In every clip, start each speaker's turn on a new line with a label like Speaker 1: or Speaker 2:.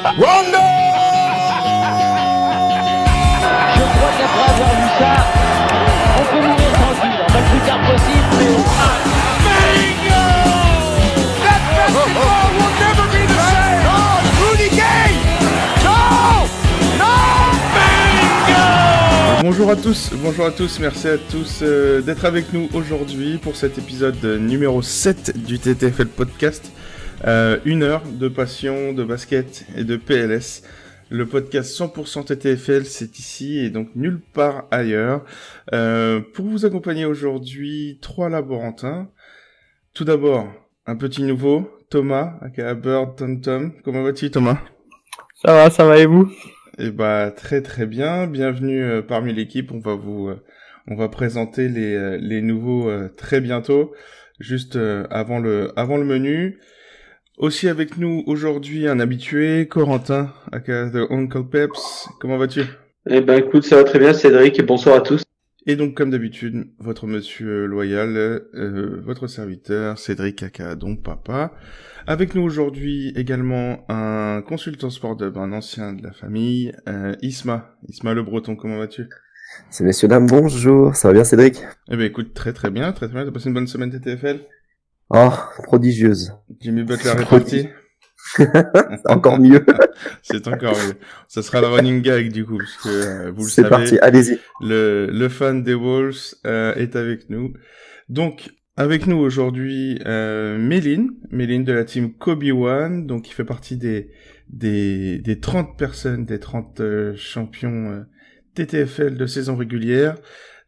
Speaker 1: Rondo!
Speaker 2: Je crois qu'après avoir vu ça, on peut mourir tranquille, enfin le plus tard possible.
Speaker 1: Bingo! That basketball will never be the same! Oh, Rudy Gay! No! No! Bingo!
Speaker 3: Bonjour à tous, merci à tous d'être avec nous aujourd'hui pour cet épisode numéro 7 du TTFL Podcast. 1 heure de passion, de basket et de PLS. Le podcast 100% TTFL, c'est ici et donc nulle part ailleurs. Pour vous accompagner aujourd'hui, 3 laborantins. Tout d'abord, un petit nouveau, Thomas, aka Bird Tom Tom. Comment vas-tu, Thomas?
Speaker 4: Ça va et vous?
Speaker 3: Eh bah, très très bien. Bienvenue parmi l'équipe. On va présenter les nouveaux très bientôt, juste avant le menu. Aussi avec nous aujourd'hui un habitué, Corentin, aka The Uncle Peps. Comment vas-tu?
Speaker 5: Eh ben écoute, ça va très bien, Cédric, et bonsoir à tous.
Speaker 3: Et donc comme d'habitude, votre monsieur loyal, votre serviteur, Cédric aka donc Papa. Avec nous aujourd'hui également un consultant sport hub, un ancien de la famille, Isma le Breton. Comment vas-tu?
Speaker 6: C'est messieurs dames, bonjour, ça va bien Cédric?
Speaker 3: Eh ben écoute, très bien, t'as passé une bonne semaine TTFL?
Speaker 6: Oh, prodigieuse.
Speaker 3: Jimmy Butler est parti.
Speaker 6: Encore mieux.
Speaker 3: C'est encore mieux. Ça sera le running gag du coup, parce que vous le savez.
Speaker 6: C'est parti, allez-y.
Speaker 3: Le fan des Wolves est avec nous. Donc, avec nous aujourd'hui, Méline de la team Kobe One, donc qui fait partie des 30 personnes, des 30 champions TTFL de saison régulière.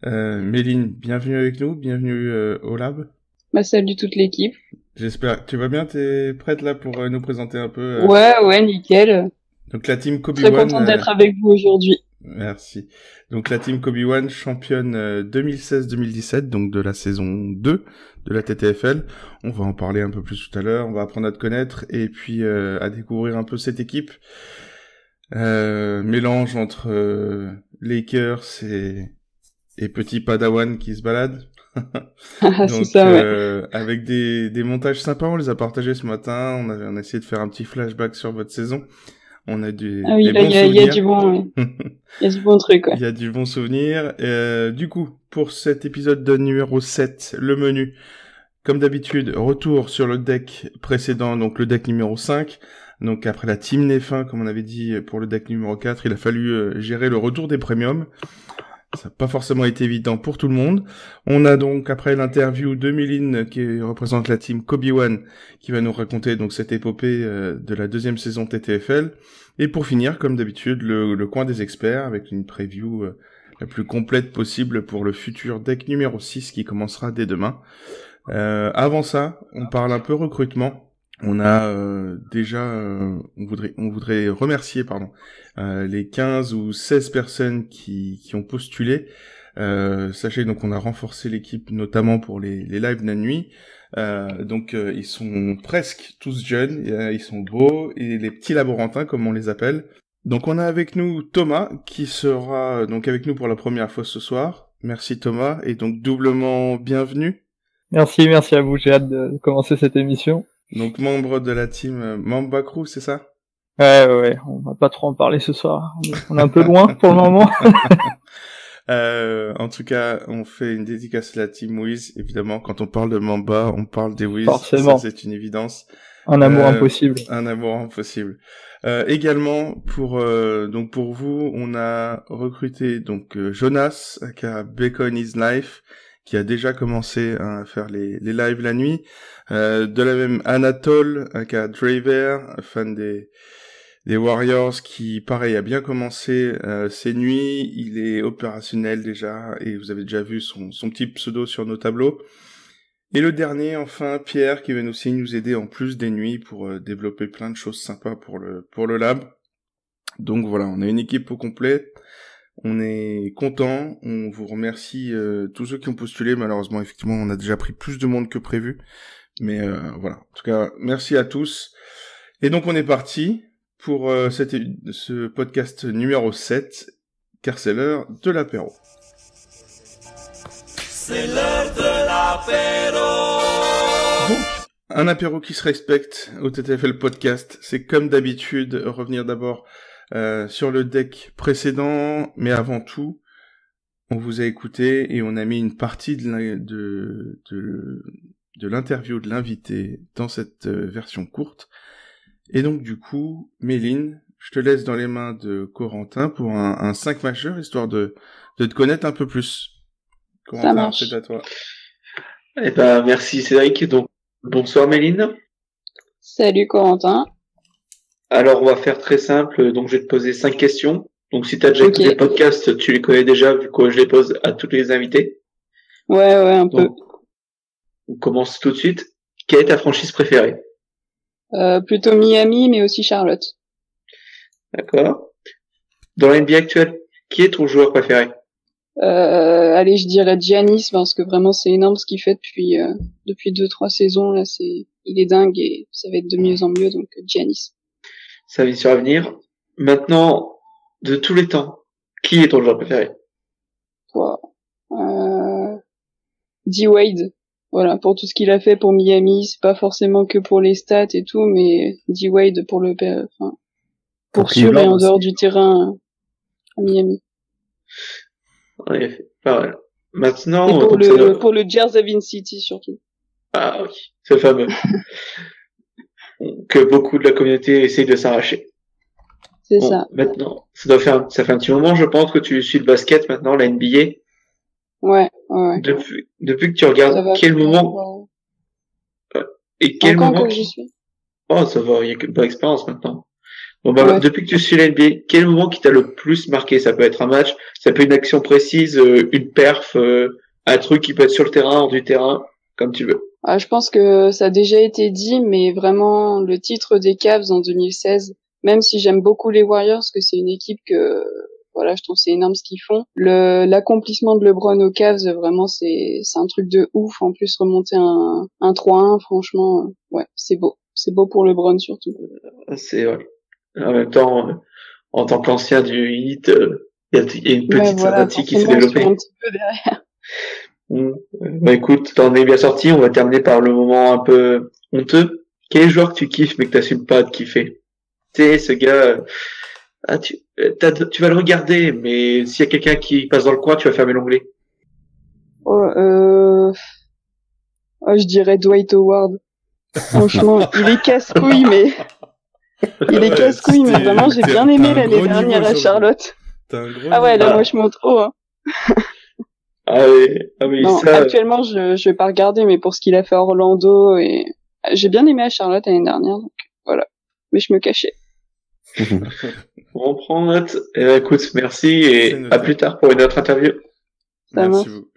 Speaker 3: Méline, bienvenue avec nous, bienvenue au lab.
Speaker 7: Bah, salut toute l'équipe.
Speaker 3: J'espère. Tu vas bien? T'es prête là pour nous présenter un peu
Speaker 7: Ouais, nickel.
Speaker 3: Donc la team Kobe
Speaker 7: Très
Speaker 3: One.
Speaker 7: contente d'être avec vous aujourd'hui.
Speaker 3: Merci. Donc la team Kobe One, championne 2016-2017, donc de la saison 2 de la TTFL. On va en parler un peu plus tout à l'heure. On va apprendre à te connaître et puis à découvrir un peu cette équipe. Mélange entre Lakers et petit Padawan qui se balade.
Speaker 7: Donc,
Speaker 3: c'est ça, ouais. Avec des montages sympas, on les a partagés ce matin. On a essayé de faire un petit flashback sur votre saison. On a des bons souvenirs.
Speaker 7: Il y a du bon, il y a du bon truc, ouais.
Speaker 3: Il y a du bon souvenir. Du coup, pour cet épisode de numéro 7, le menu, comme d'habitude, retour sur le deck précédent, donc le deck numéro 5. Donc après la team Nefin, comme on avait dit pour le deck numéro 4, il a fallu gérer le retour des premiums. Ça n'a pas forcément été évident pour tout le monde. On a donc après l'interview de Méline qui représente la team Kobe One qui va nous raconter donc cette épopée de la deuxième saison TTFL. Et pour finir, comme d'habitude, le coin des experts avec une preview la plus complète possible pour le futur deck numéro 6 qui commencera dès demain. Avant ça, on parle un peu recrutement. On a on voudrait remercier les 15 ou 16 personnes qui ont postulé. Sachez donc qu'on a renforcé l'équipe notamment pour les lives la nuit. Ils sont presque tous jeunes, ils sont beaux et les petits laborantins comme on les appelle. Donc on a avec nous Thomas qui sera donc avec nous pour la première fois ce soir. Merci Thomas et donc doublement bienvenue.
Speaker 4: Merci à vous, j'ai hâte de commencer cette émission.
Speaker 3: Donc membre de la team Mamba Crew, c'est ça?
Speaker 4: Ouais, on va pas trop en parler ce soir. On est un peu loin pour le moment.
Speaker 3: En tout cas, on fait une dédicace à la team Wiz. Évidemment, quand on parle de Mamba, on parle des Wiz.
Speaker 4: Forcément.
Speaker 3: Ça, c'est une évidence.
Speaker 4: Un amour impossible.
Speaker 3: Un amour impossible. Également, pour vous, on a recruté donc Jonas, aka Bacon is Life, qui a déjà commencé à faire les lives la nuit. De la même Anatole, aka Draver, fan des Warriors, qui pareil a bien commencé ses nuits. Il est opérationnel déjà et vous avez déjà vu son petit pseudo sur nos tableaux. Et le dernier, enfin, Pierre, qui va aussi nous aider en plus des nuits pour développer plein de choses sympas pour le lab. Donc voilà, on a une équipe au complet. On est content, on vous remercie tous ceux qui ont postulé. Malheureusement, effectivement, on a déjà pris plus de monde que prévu. Mais voilà, en tout cas, merci à tous. Et donc on est parti pour ce podcast numéro 7, car c'est l'heure de l'apéro.
Speaker 1: C'est l'heure de l'apéro.
Speaker 3: Donc, Un apéro qui se respecte au TTFL Podcast. C'est comme d'habitude, revenir d'abord sur le deck précédent, mais avant tout, on vous a écouté et on a mis une partie de l'interview de l'invité dans cette version courte. Et donc du coup, Méline, je te laisse dans les mains de Corentin pour un 5 majeur, histoire de te connaître un peu plus. Corentin,
Speaker 7: Ça marche.
Speaker 3: c'est à toi.
Speaker 5: Eh ben, merci Cédric. Donc, bonsoir Méline.
Speaker 7: Salut Corentin.
Speaker 5: Alors, on va faire très simple. Donc, je vais te poser 5 questions. Donc, si tu as déjà écouté le podcast, tu les connais déjà, vu que je les pose à tous les invités.
Speaker 7: Ouais, un peu.
Speaker 5: Donc, on commence tout de suite. Quelle est ta franchise préférée?
Speaker 7: Plutôt Miami, mais aussi Charlotte.
Speaker 5: D'accord. Dans la NBA actuelle, qui est ton joueur préféré?
Speaker 7: Allez, je dirais Giannis, parce que vraiment c'est énorme ce qu'il fait depuis 2-3 saisons. Là, il est dingue et ça va être de mieux en mieux, donc Giannis.
Speaker 5: Ça vient sur l'avenir. Maintenant, de tous les temps, qui est ton joueur préféré?
Speaker 7: D-Wade. Voilà, pour tout ce qu'il a fait pour Miami, c'est pas forcément que pour les stats et tout, mais D-Wade pour pour sûr et en dehors du terrain à Miami.
Speaker 5: En effet, pas mal. Maintenant,
Speaker 7: et pour le Jazz of City surtout.
Speaker 5: Ah oui, ce fameux. Que beaucoup de la communauté essaye de s'arracher.
Speaker 7: C'est ça.
Speaker 5: Maintenant, ça fait un petit moment, je pense, que tu suis le basket maintenant, la NBA.
Speaker 7: Ouais.
Speaker 5: Depuis que tu regardes, quel moment, et quel
Speaker 7: encore
Speaker 5: moment
Speaker 7: que j'y suis.
Speaker 5: Oh, ça va, il y a une bonne expérience maintenant. Bon, bah, depuis que tu suis la NBA, quel moment qui t'a le plus marqué? Ça peut être un match, ça peut être une action précise, une perf, un truc qui peut être sur le terrain, hors du terrain, comme tu veux.
Speaker 7: Ah, je pense que ça a déjà été dit, mais vraiment, le titre des Cavs en 2016, même si j'aime beaucoup les Warriors, que c'est une équipe que, voilà, je trouve c'est énorme ce qu'ils font. L'accomplissement de LeBron aux Cavs, vraiment, c'est un truc de ouf. En plus, remonter un 3-1, franchement, ouais, c'est beau. C'est beau pour LeBron, surtout.
Speaker 5: C'est, ouais. En même temps, en tant qu'ancien du Heat, il y a une petite sympathie qui s'est développée.
Speaker 7: Un petit peu derrière.
Speaker 5: Bah écoute, t'en es bien sorti. On va terminer par le moment un peu honteux. Quel est le joueur que tu kiffes mais que t'assumes pas de kiffer? Tu sais, ce gars, tu vas le regarder, mais s'il y a quelqu'un qui passe dans le coin, tu vas fermer l'onglet.
Speaker 7: Je dirais Dwight Howard. Franchement, il est casse-couille, mais mais vraiment, j'ai bien aimé l'année dernière à Charlotte. Ah ouais, là, moi, je monte trop, hein.
Speaker 5: Ah oui,
Speaker 7: non,
Speaker 5: ça...
Speaker 7: actuellement, je vais pas regarder, mais pour ce qu'il a fait à Orlando, et j'ai bien aimé à Charlotte l'année dernière, donc voilà. Mais je me cachais.
Speaker 5: On prend note. Écoute, merci et à plus tard pour une autre interview.
Speaker 3: Merci beaucoup.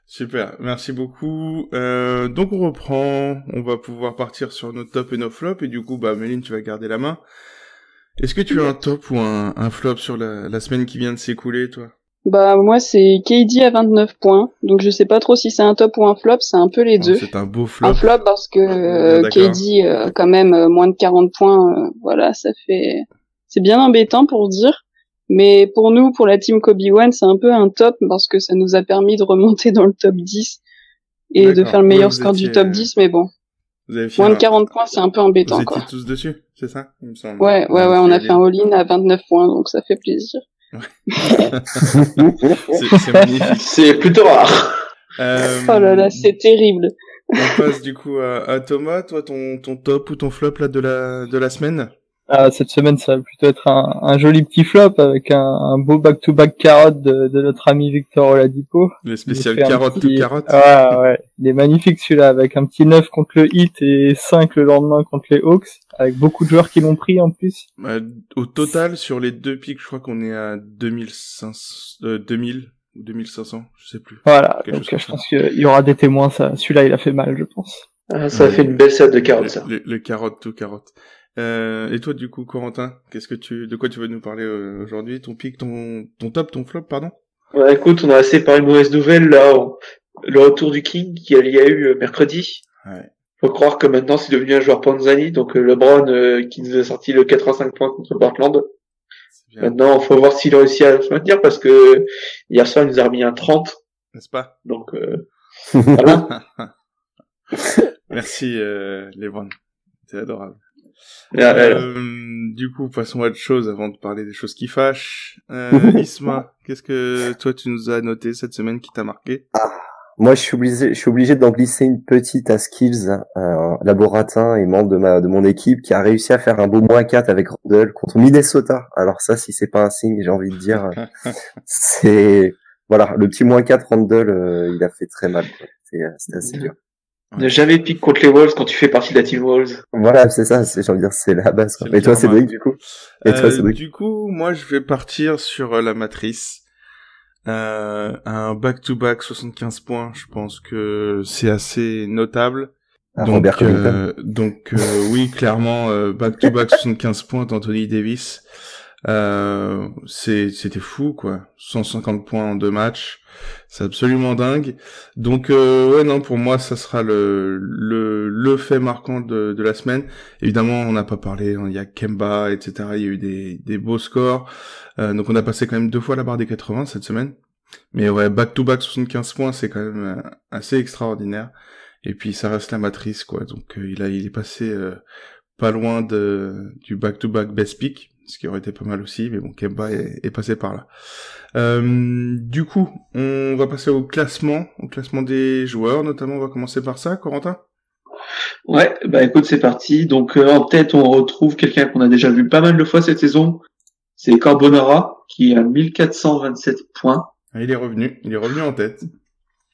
Speaker 3: Super, merci beaucoup. Donc on reprend, on va pouvoir partir sur nos tops et nos flops, et du coup, Méline, tu vas garder la main. Est-ce que tu as un top ou un flop sur la semaine qui vient de s'écouler, toi?
Speaker 7: Moi, c'est KD à 29 points, donc je sais pas trop si c'est un top ou un flop, c'est un peu les deux.
Speaker 3: C'est un beau flop.
Speaker 7: Un flop parce que KD, quand même, moins de 40 points, voilà, c'est bien embêtant pour dire. Mais pour nous, pour la team Kobe One, c'est un peu un top parce que ça nous a permis de remonter dans le top 10 et de faire le meilleur score du top 10, mais bon. Moins de 40 points, c'est un peu embêtant,
Speaker 3: vous
Speaker 7: quoi.
Speaker 3: étiez tous dessus, c'est ça? Il me semble.
Speaker 7: Ouais, on a fait un all-in à 29 points, donc ça fait plaisir.
Speaker 3: C'est magnifique.
Speaker 5: C'est plutôt rare.
Speaker 7: Oh là là, c'est terrible.
Speaker 3: On passe du coup à Thomas, toi, ton top ou ton flop là de la semaine?
Speaker 4: Cette semaine, ça va plutôt être un joli petit flop avec un beau back-to-back carotte de notre ami Victor Oladipo.
Speaker 3: Le spécial carotte to carotte.
Speaker 4: Ouais. Il est magnifique celui-là, avec un petit 9 contre le Heat et 5 le lendemain contre les Hawks, avec beaucoup de joueurs qui l'ont pris en plus.
Speaker 3: Au total, sur les deux pics, je crois qu'on est à 2000 ou 2500, je sais plus.
Speaker 4: Voilà, donc je pense qu'il y aura des témoins, ça. Celui-là, il a fait mal, je pense.
Speaker 5: Ça fait une belle set de carotte, ça.
Speaker 3: Le carotte to carotte. Et toi, du coup, Corentin, de quoi tu veux nous parler aujourd'hui? Ton pic, ton top, ton flop, pardon?
Speaker 5: Ouais, écoute, on a assez parlé de mauvaises nouvelles, là. Le retour du King qu'il y a eu mercredi.
Speaker 3: Ouais.
Speaker 5: Faut croire que maintenant c'est devenu un joueur Panzani, donc LeBron qui nous a sorti le 85 points contre Portland. Maintenant, faut voir s'il réussit à se maintenir parce que hier soir il nous a remis un 30.
Speaker 3: N'est-ce pas?
Speaker 5: Donc voilà.
Speaker 3: Merci, Lebron. C'est adorable.
Speaker 5: Voilà.
Speaker 3: Du coup, passons à autre chose avant de parler des choses qui fâchent. Isma, qu'est-ce que toi tu nous as noté cette semaine qui t'a marqué?
Speaker 6: Moi, je suis obligé d'en glisser une petite à Skills, laboratin et membre de mon équipe, qui a réussi à faire un beau -4 avec Randle contre Minnesota. Alors ça, si c'est pas un signe, j'ai envie de dire, c'est, voilà, le petit -4 Randle, il a fait très mal, quoi. C'était assez dur.
Speaker 5: Ne jamais pique contre les Wolves quand tu fais partie de la team Wolves.
Speaker 6: Voilà, c'est ça, j'ai envie de dire, c'est la base, quoi.
Speaker 3: C'est le
Speaker 6: Et toi,
Speaker 3: karma.
Speaker 6: Cédric, du coup? Et toi, Cédric?
Speaker 3: Du coup, moi je vais partir sur la matrice. Un back-to-back 75 points, je pense que c'est assez notable.
Speaker 6: Robert Covington.
Speaker 3: Oui, clairement, back-to-back 75 points d'Anthony Davis. C'était fou, quoi. 150 points en 2 matchs. C'est absolument dingue. Donc, ouais, non, pour moi, ça sera le fait marquant de la semaine. Évidemment, on n'a pas parlé, il y a Kemba, etc. Il y a eu des beaux scores. Donc on a passé quand même 2 fois la barre des 80 cette semaine. Mais ouais, back-to-back 75 points, c'est quand même assez extraordinaire. Et puis ça reste la matrice, quoi. Donc il est passé pas loin du back-to-back best pick, ce qui aurait été pas mal aussi, mais bon, Kemba est passé par là. Du coup, on va passer au classement des joueurs, notamment on va commencer par ça, Corentin.
Speaker 5: Ouais, bah écoute, c'est parti. Donc en tête, on retrouve quelqu'un qu'on a déjà vu pas mal de fois cette saison. C'est Carbonara, qui a 1427 points.
Speaker 3: Il est revenu en tête.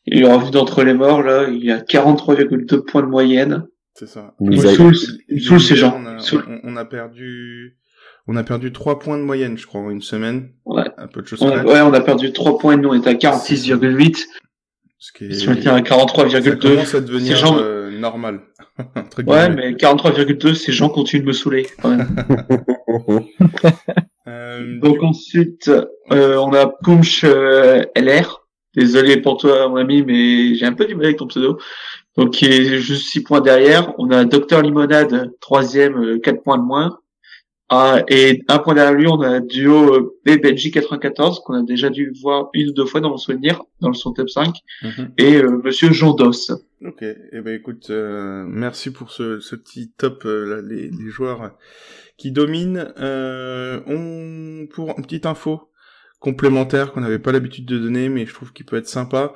Speaker 5: Il est revenu d'entre les morts, là. Il a 43,2 points de moyenne.
Speaker 3: C'est ça.
Speaker 5: Il saoule ces gens.
Speaker 3: On a perdu 3 points de moyenne, je crois, en une semaine.
Speaker 5: Ouais.
Speaker 3: Un peu de choses.
Speaker 5: On a perdu 3 points et nous, on est à 46,8.
Speaker 3: Ce qui est...
Speaker 5: Si on tient à 43,2.
Speaker 3: Ça commence à devenir normal.
Speaker 5: Ouais, mais 43,2, ces gens continuent de me saouler, quand même. Donc ensuite, on a Punch LR. Désolé pour toi, mon ami, mais j'ai un peu du mal avec ton pseudo. Donc, qui est juste 6 points derrière. On a Dr Limonade, 3e, 4 points de moins. Et 1 point derrière lui, on a un duo Benji 94, qu'on a déjà dû voir 1 ou 2 fois dans mon souvenir, dans son top 5. Et Monsieur Jean Dos.
Speaker 3: Ok, eh ben écoute, merci pour ce petit top, là, les joueurs qui dominent. Pour une petite info complémentaire qu'on n'avait pas l'habitude de donner, mais je trouve qu'il peut être sympa.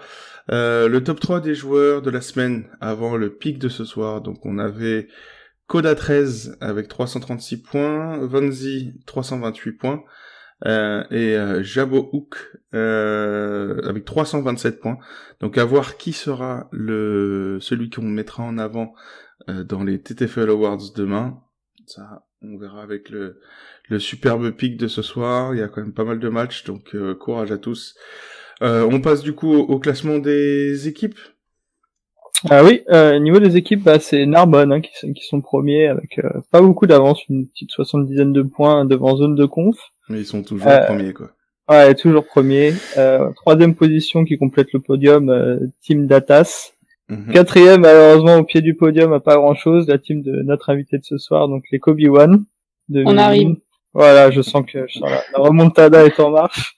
Speaker 3: Le top 3 des joueurs de la semaine avant le pic de ce soir. Donc on avait Koda 13 avec 336 points, Vanzi 328 points, et Jabo Hook avec 327 points. Donc à voir qui sera celui qu'on mettra en avant dans les TTFL Awards demain. Ça, on verra avec le superbe pic de ce soir. Il y a quand même pas mal de matchs, donc courage à tous. On passe du coup au classement des équipes.
Speaker 4: Ah oui, niveau des équipes, c'est Narbonne qui sont premiers avec pas beaucoup d'avance, une petite 70aine de points devant zone de conf.
Speaker 3: Mais ils sont toujours premiers, quoi.
Speaker 4: Ouais, toujours premiers. 3e position qui complète le podium, Team Datas. 4e, malheureusement, au pied du podium, pas grand chose, la team de notre invité de ce soir, donc les Kobe One.
Speaker 7: On arrive.
Speaker 4: Voilà, je sens que la remontada est en marche.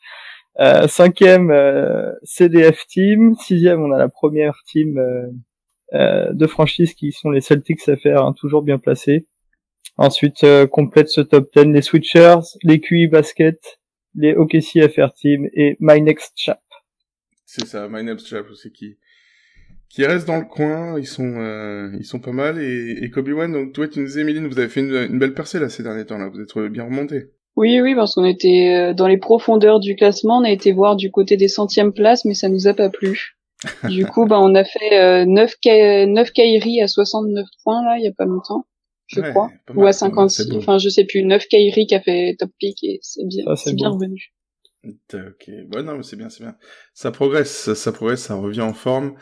Speaker 4: 5e, CDF Team. 6e, on a la première team de franchise qui sont les Celtics FR, toujours bien placés. Ensuite, complète ce top 10 les Switchers, les QI Basket, les OKC FR Team et My Next Chap.
Speaker 3: C'est ça, My Next Chap aussi qui restent dans le coin, ils sont pas mal, et Kobe One, donc toi, tu nous disais, Méline, vous avez fait une belle percée, là, ces derniers temps, là, vous êtes bien remontés.
Speaker 7: Oui, parce qu'on était dans les profondeurs du classement, on a été voir du côté des 100e places, mais ça nous a pas plu. Du coup, on a fait 9 Kairi à 69 points, là, il y a pas longtemps, je crois, ou à 56, enfin, je sais plus, 9 Kairi qui a fait top pick, et c'est bien, c'est bien revenu.
Speaker 3: Ok, non, mais c'est bien. Ça progresse, ça revient en forme.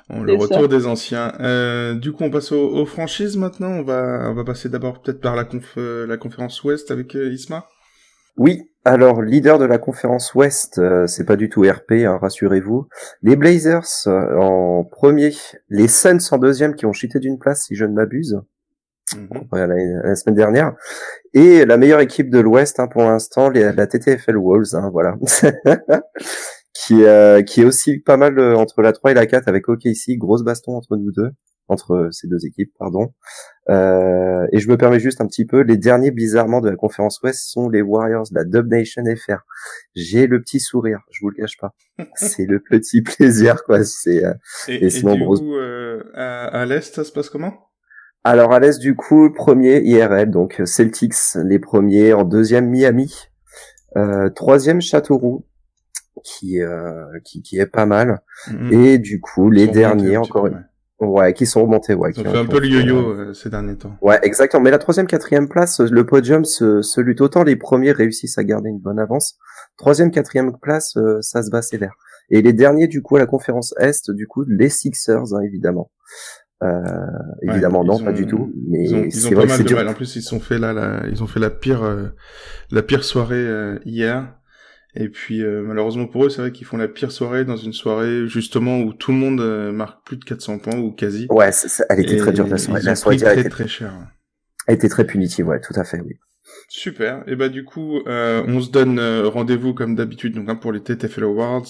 Speaker 3: Le retour des anciens. Du coup, on passe aux franchises maintenant. On va passer d'abord peut-être par la conférence Ouest avec Isma.
Speaker 6: Oui, alors leader de la conférence Ouest, c'est pas du tout RP, rassurez-vous. Les Blazers en premier, les Suns en deuxième qui ont chuté d'une place si je ne m'abuse. La semaine dernière, et la meilleure équipe de l'Ouest pour l'instant, la TTFL Wolves, voilà, qui est aussi pas mal entre la 3 et la 4 avec OKC, grosse baston entre nous deux. entre ces deux équipes, pardon. Et je me permets juste un petit peu, les derniers bizarrement de la conférence Ouest sont les Warriors de la Dub Nation FR. J'ai le petit sourire, je vous le cache pas. C'est le petit plaisir, quoi.
Speaker 3: Et sinon, du coup, à l'Est, ça se passe comment?
Speaker 6: Alors à l'Est, du coup, premier IRL, donc Celtics, les premiers. En deuxième, Miami. Troisième, Châteauroux, qui est pas mal. Et du coup, les derniers, encore qui sont remontés,
Speaker 3: Ils ont fait un peu le yo-yo ces derniers temps.
Speaker 6: Ouais, exactement. Mais la troisième, quatrième place, le podium se lutte. Autant les premiers réussissent à garder une bonne avance. Troisième, quatrième place, ça se bat sévère. Et les derniers, du coup, à la conférence Est, du coup, les Sixers, hein, évidemment. Évidemment, non, pas du tout. Mais
Speaker 3: ils ont pas mal de mal. En plus, ils ont fait la pire soirée hier. Et puis malheureusement pour eux, c'est vrai qu'ils font la pire soirée dans une soirée justement où tout le monde marque plus de 400 points ou quasi.
Speaker 6: Ouais, elle était très dure la soirée. La soirée
Speaker 3: très cher.
Speaker 6: Elle était très punitive, ouais, tout à fait, oui.
Speaker 3: Super. Et bah du coup, on se donne rendez-vous comme d'habitude donc pour les TTFL Awards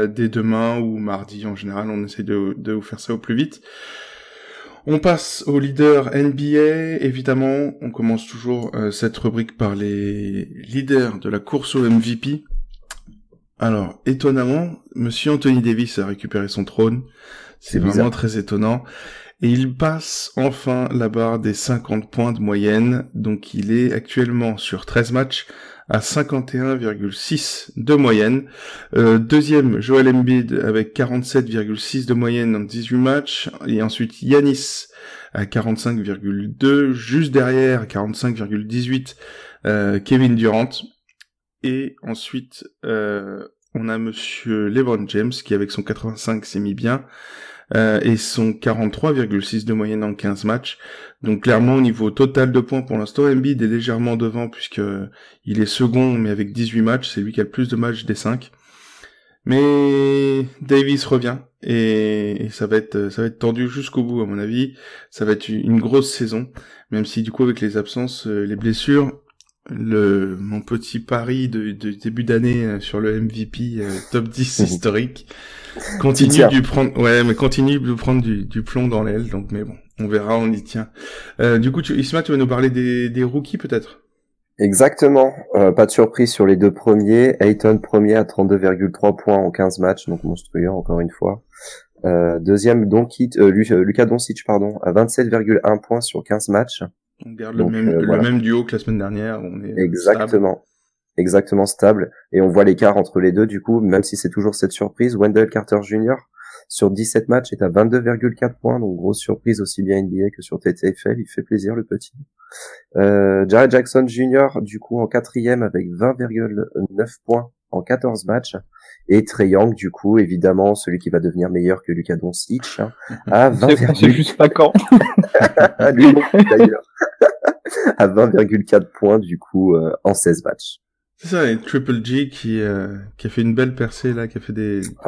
Speaker 3: dès demain ou mardi en général. On essaie de vous faire ça au plus vite. On passe au leader NBA, évidemment, on commence toujours cette rubrique par les leaders de la course au MVP. Alors, étonnamment, monsieur Anthony Davis a récupéré son trône, c'est vraiment très étonnant, et il passe enfin la barre des 50 points de moyenne, donc il est actuellement sur 13 matchs, à 51,6 de moyenne. Deuxième, Joel Embiid avec 47,6 de moyenne en 18 matchs. Et ensuite, Giannis à 45,2. Juste derrière, 45,18, Kevin Durant. Et ensuite, on a monsieur LeBron James qui avec son 85 s'est mis bien. Et son 43,6 de moyenne en 15 matchs. Donc clairement au niveau total de points pour l'instant, Embiid est légèrement devant puisque il est second mais avec 18 matchs, c'est lui qui a le plus de matchs des 5. Mais Davis revient et ça va être tendu jusqu'au bout à mon avis. Ça va être une grosse saison, même si du coup avec les absences, les blessures, mon petit pari de début d'année sur le MVP top 10 historique continue de prendre du plomb dans l'aile, donc mais bon, on verra, on y tient. Du coup, Isma, tu vas nous parler des rookies peut-être?
Speaker 6: Exactement, pas de surprise sur les deux premiers. Ayton premier à 32,3 points en 15 matchs, donc monstrueux encore une fois. Deuxième, Luka Doncic, à 27,1 points sur 15 matchs.
Speaker 3: On garde le même duo que la semaine dernière, on est
Speaker 6: exactement stable, et on voit l'écart entre les deux du coup, même si c'est toujours cette surprise. Wendell Carter Jr. sur 17 matchs est à 22,4 points, donc grosse surprise aussi bien NBA que sur TTFL, il fait plaisir le petit. Jared Jackson Jr. du coup en quatrième avec 20,9 points en 14 matchs, et Trae Young du coup évidemment celui qui va devenir meilleur que Luka Doncic à 20.
Speaker 4: C'est juste pas quand.
Speaker 6: Lui non plus d'ailleurs. À 20,4 points du coup en 16 matchs.
Speaker 3: C'est ça, et Triple G qui a fait une belle percée là, qui a fait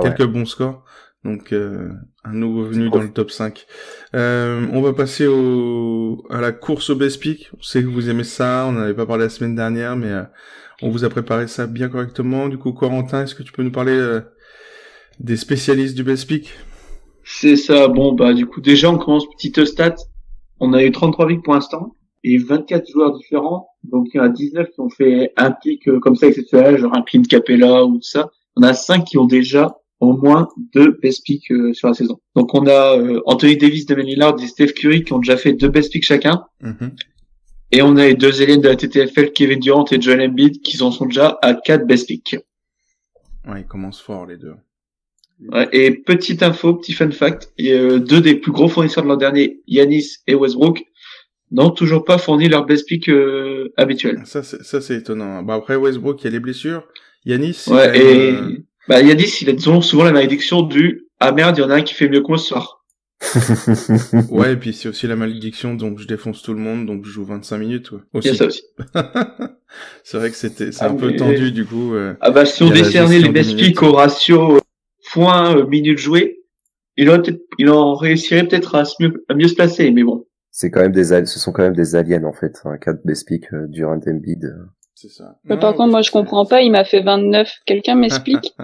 Speaker 3: quelques bons scores. Donc un nouveau venu dans le top 5. On va passer à la course au best pick. On sait que vous aimez ça, on n'en avait pas parlé la semaine dernière, mais on vous a préparé ça bien correctement. Du coup, Corentin, est-ce que tu peux nous parler des spécialistes du best pick?
Speaker 5: C'est ça, bon du coup déjà on commence petite stat. On a eu 33 picks pour l'instant et 24 joueurs différents. Donc il y en a 19 qui ont fait un pick comme ça exceptionnel, genre un Clint Capella ou tout ça. On a 5 qui ont déjà au moins 2 best picks sur la saison. Donc on a Anthony Davis, Damian Lillard et Steph Curry qui ont déjà fait 2 best picks chacun. Mm-hmm. Et on a les 2 aliens de la TTFL, Kevin Durant et Joel Embiid, qui en sont déjà à 4 best picks.
Speaker 3: Ouais, ils commencent fort les deux.
Speaker 5: Ouais, et petite info, petit fun fact, 2 des plus gros fournisseurs de l'an dernier, Giannis et Westbrook, n'ont toujours pas fourni leur best pick habituel.
Speaker 3: Ça c'est étonnant. Bah après Westbrook, il y a les blessures. Giannis,
Speaker 5: Giannis, il a souvent la malédiction du ah merde, il y en a un qui fait mieux que moi ce soir.
Speaker 3: Ouais, et puis c'est aussi la malédiction, donc je défonce tout le monde, donc je joue 25 minutes. Ouais.
Speaker 5: Il y a ça aussi.
Speaker 3: C'est vrai que c'est un peu tendu du coup.
Speaker 5: Si on décernait les best picks au ratio points minutes jouées, il en réussirait peut-être à mieux se placer, mais bon.
Speaker 6: Ce sont quand même des aliens en fait, 4 best picks Durant Embiid.
Speaker 3: C'est ça.
Speaker 7: Mais par contre, moi, je comprends pas, il m'a fait 29. Quelqu'un m'explique?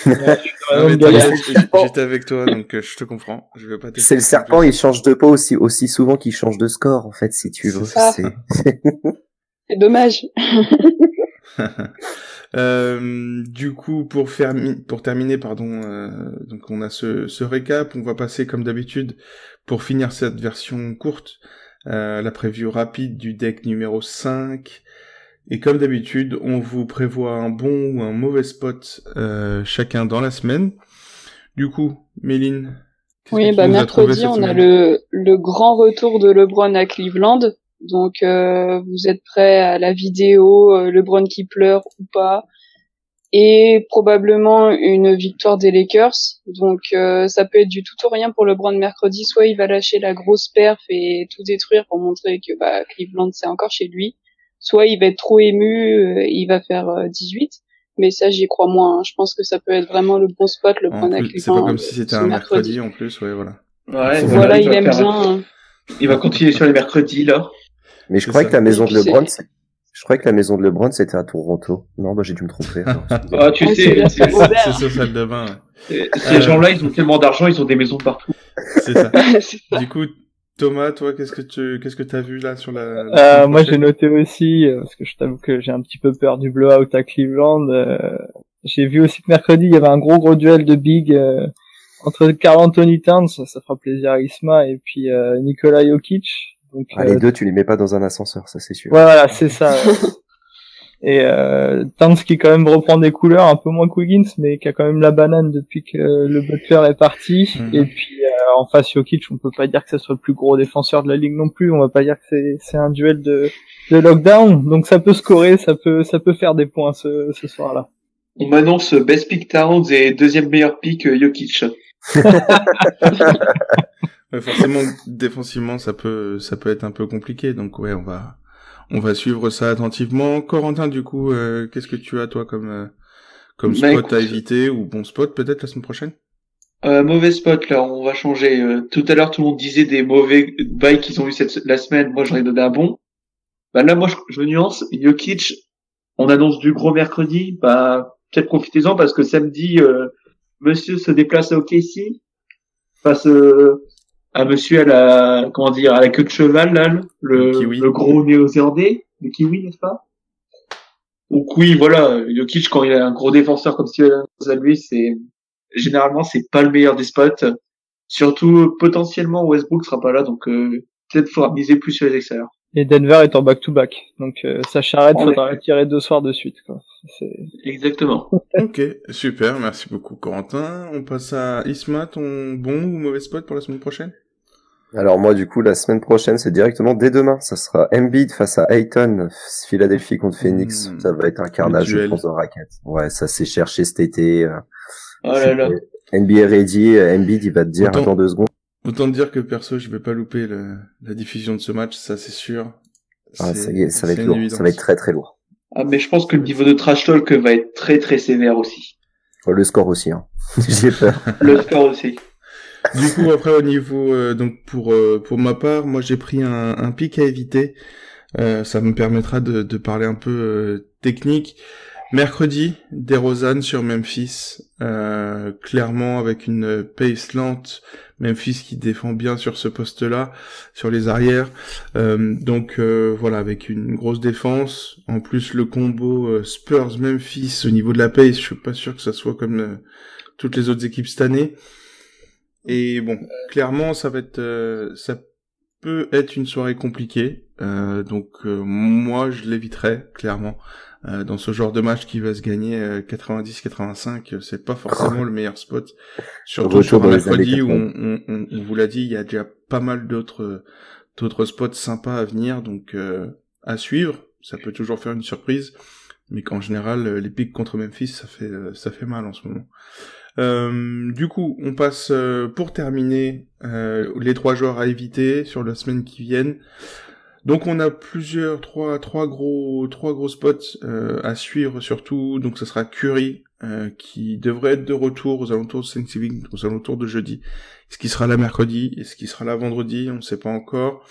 Speaker 3: J'étais avec toi, donc je te comprends. Je vais pas
Speaker 6: C'est le serpent, il change de peau aussi souvent qu'il change de score, en fait, si tu veux.
Speaker 7: C'est dommage.
Speaker 3: Du coup, pour terminer, donc on a ce récap, on va passer comme d'habitude, pour finir cette version courte, la preview rapide du deck numéro 5, et comme d'habitude, on vous prévoit un bon ou un mauvais spot chacun dans la semaine. Du coup, Méline,
Speaker 7: oui, mercredi, on a le grand retour de LeBron à Cleveland. Donc, vous êtes prêts à la vidéo, LeBron qui pleure ou pas, et probablement une victoire des Lakers. Donc, ça peut être du tout ou rien pour LeBron mercredi. Soit il va lâcher la grosse perf et tout détruire pour montrer que Cleveland c'est encore chez lui. Soit il va être trop ému, il va faire 18. Mais ça, j'y crois moins. Hein. Je pense que ça peut être vraiment le bon spot, LeBron à Cleveland.
Speaker 3: C'est pas comme si c'était un mercredi en plus, ouais, voilà.
Speaker 5: Ouais,
Speaker 7: voilà, il aime bien. Hein.
Speaker 5: Il va continuer sur les mercredis, là.
Speaker 6: Mais je croyais que la maison de LeBron, c'était à Toronto. Non, j'ai dû me tromper.
Speaker 5: Tu sais,
Speaker 3: c'est sur salle de bain. Ouais.
Speaker 5: Ces gens-là, ils ont tellement d'argent, ils ont des maisons partout.
Speaker 3: C'est ça.
Speaker 7: C'est ça.
Speaker 3: Du coup, Thomas, toi, qu'est-ce que t'as vu là sur la
Speaker 4: moi, j'ai noté aussi, parce que je t'avoue que j'ai un petit peu peur du blowout à Cleveland. J'ai vu aussi que mercredi, il y avait un gros duel de big entre Karl Anthony Towns, ça fera plaisir à Isma, et puis Nikola Jokic. Donc,
Speaker 6: les deux, tu les mets pas dans un ascenseur, ça c'est sûr.
Speaker 4: Ouais, voilà, c'est ça. Et Towns qui quand même reprend des couleurs, un peu moins qu'Wiggins, mais qui a quand même la banane depuis que le Butler est parti.
Speaker 3: Mm-hmm.
Speaker 4: Et puis en face Jokic, on peut pas dire que ce soit le plus gros défenseur de la ligue non plus. On va pas dire que c'est un duel de lockdown. Donc ça peut scorer, ça peut faire des points ce soir-là.
Speaker 5: On m'annonce best pick Towns et deuxième meilleur pick Jokic.
Speaker 3: Ouais, forcément, défensivement, ça peut être un peu compliqué. Donc ouais, on va suivre ça attentivement. Corentin, du coup, qu'est-ce que tu as toi comme spot à éviter, ou bon spot peut-être la semaine prochaine?
Speaker 5: Mauvais spot, là, on va changer. Tout à l'heure, tout le monde disait des mauvais bails qu'ils ont eu la semaine. Moi, j'en ai donné un bon. Là, moi, je nuance. Jokic, on annonce du gros mercredi. Peut-être profitez-en parce que samedi, monsieur se déplace à OKC face à monsieur à la queue de cheval, là, le gros néo-zélandais, le kiwi, n'est-ce pas? Donc oui, voilà, Jokic, quand il a un gros défenseur comme Steven Adams à lui, généralement, c'est pas le meilleur des spots. Surtout, potentiellement, Westbrook sera pas là, donc peut-être faudra miser plus sur les extérieurs.
Speaker 4: Et Denver est en back-to-back. Donc ça charrette, faudra tirer 2 soirs de suite, quoi.
Speaker 5: Exactement.
Speaker 3: Ok, super, merci beaucoup Corentin. On passe à Isma, ton bon ou mauvais spot pour la semaine prochaine?
Speaker 6: Alors moi, du coup, la semaine prochaine, c'est directement dès demain. Ça sera Embiid face à Ayton, Philadelphie contre Phoenix. Ça va être un carnage, je pense, en raquette. Ouais, ça s'est cherché cet été.
Speaker 5: Oh là là.
Speaker 6: NBA ready, Embiid, il va te dire, attends 2 secondes.
Speaker 3: Autant te dire que perso, je vais pas louper la diffusion de ce match, ça c'est sûr.
Speaker 6: Ça va être lourd. Ça va être très très lourd.
Speaker 5: Mais je pense que le niveau de trash talk va être très très sévère aussi.
Speaker 6: Le score aussi, hein. J'ai peur.
Speaker 5: Le score aussi.
Speaker 3: Du coup, après, au niveau, donc pour ma part, moi j'ai pris un pic à éviter. Ça me permettra de parler un peu technique. Mercredi, DeRozan sur Memphis, clairement avec une pace lente, Memphis qui défend bien sur ce poste-là, sur les arrières, donc voilà, avec une grosse défense, en plus le combo Spurs-Memphis au niveau de la pace, je suis pas sûr que ça soit comme toutes les autres équipes cette année, et bon, clairement ça peut être une soirée compliquée, donc moi je l'éviterai clairement. Dans ce genre de match qui va se gagner 90-85, c'est pas forcément le meilleur spot. Surtout sur un mercredi où on vous l'a dit, il y a déjà pas mal d'autres spots sympas à venir, donc à suivre. Ça peut toujours faire une surprise, mais qu'en général les pics contre Memphis ça fait mal en ce moment. Du coup, on passe pour terminer les 3 joueurs à éviter sur la semaine qui viennent. Donc on a trois gros spots à suivre surtout. Donc ça sera Curry qui devrait être de retour aux alentours de Thanksgiving, aux alentours de jeudi. Est-ce qu'il sera là mercredi? Est-ce qu'il sera là vendredi? On ne sait pas encore.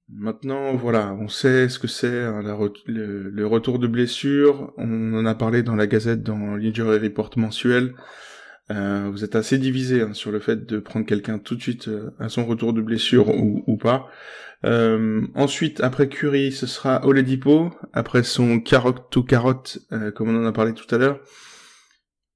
Speaker 3: Maintenant, voilà, on sait ce que c'est hein, le retour de blessure. On en a parlé dans la Gazette, dans l'Injury Report mensuel. Vous êtes assez divisé hein, sur le fait de prendre quelqu'un tout de suite à son retour de blessure ou pas. Ensuite, après Curry, ce sera Oladipo, après son carotte to carotte, comme on en a parlé tout à l'heure.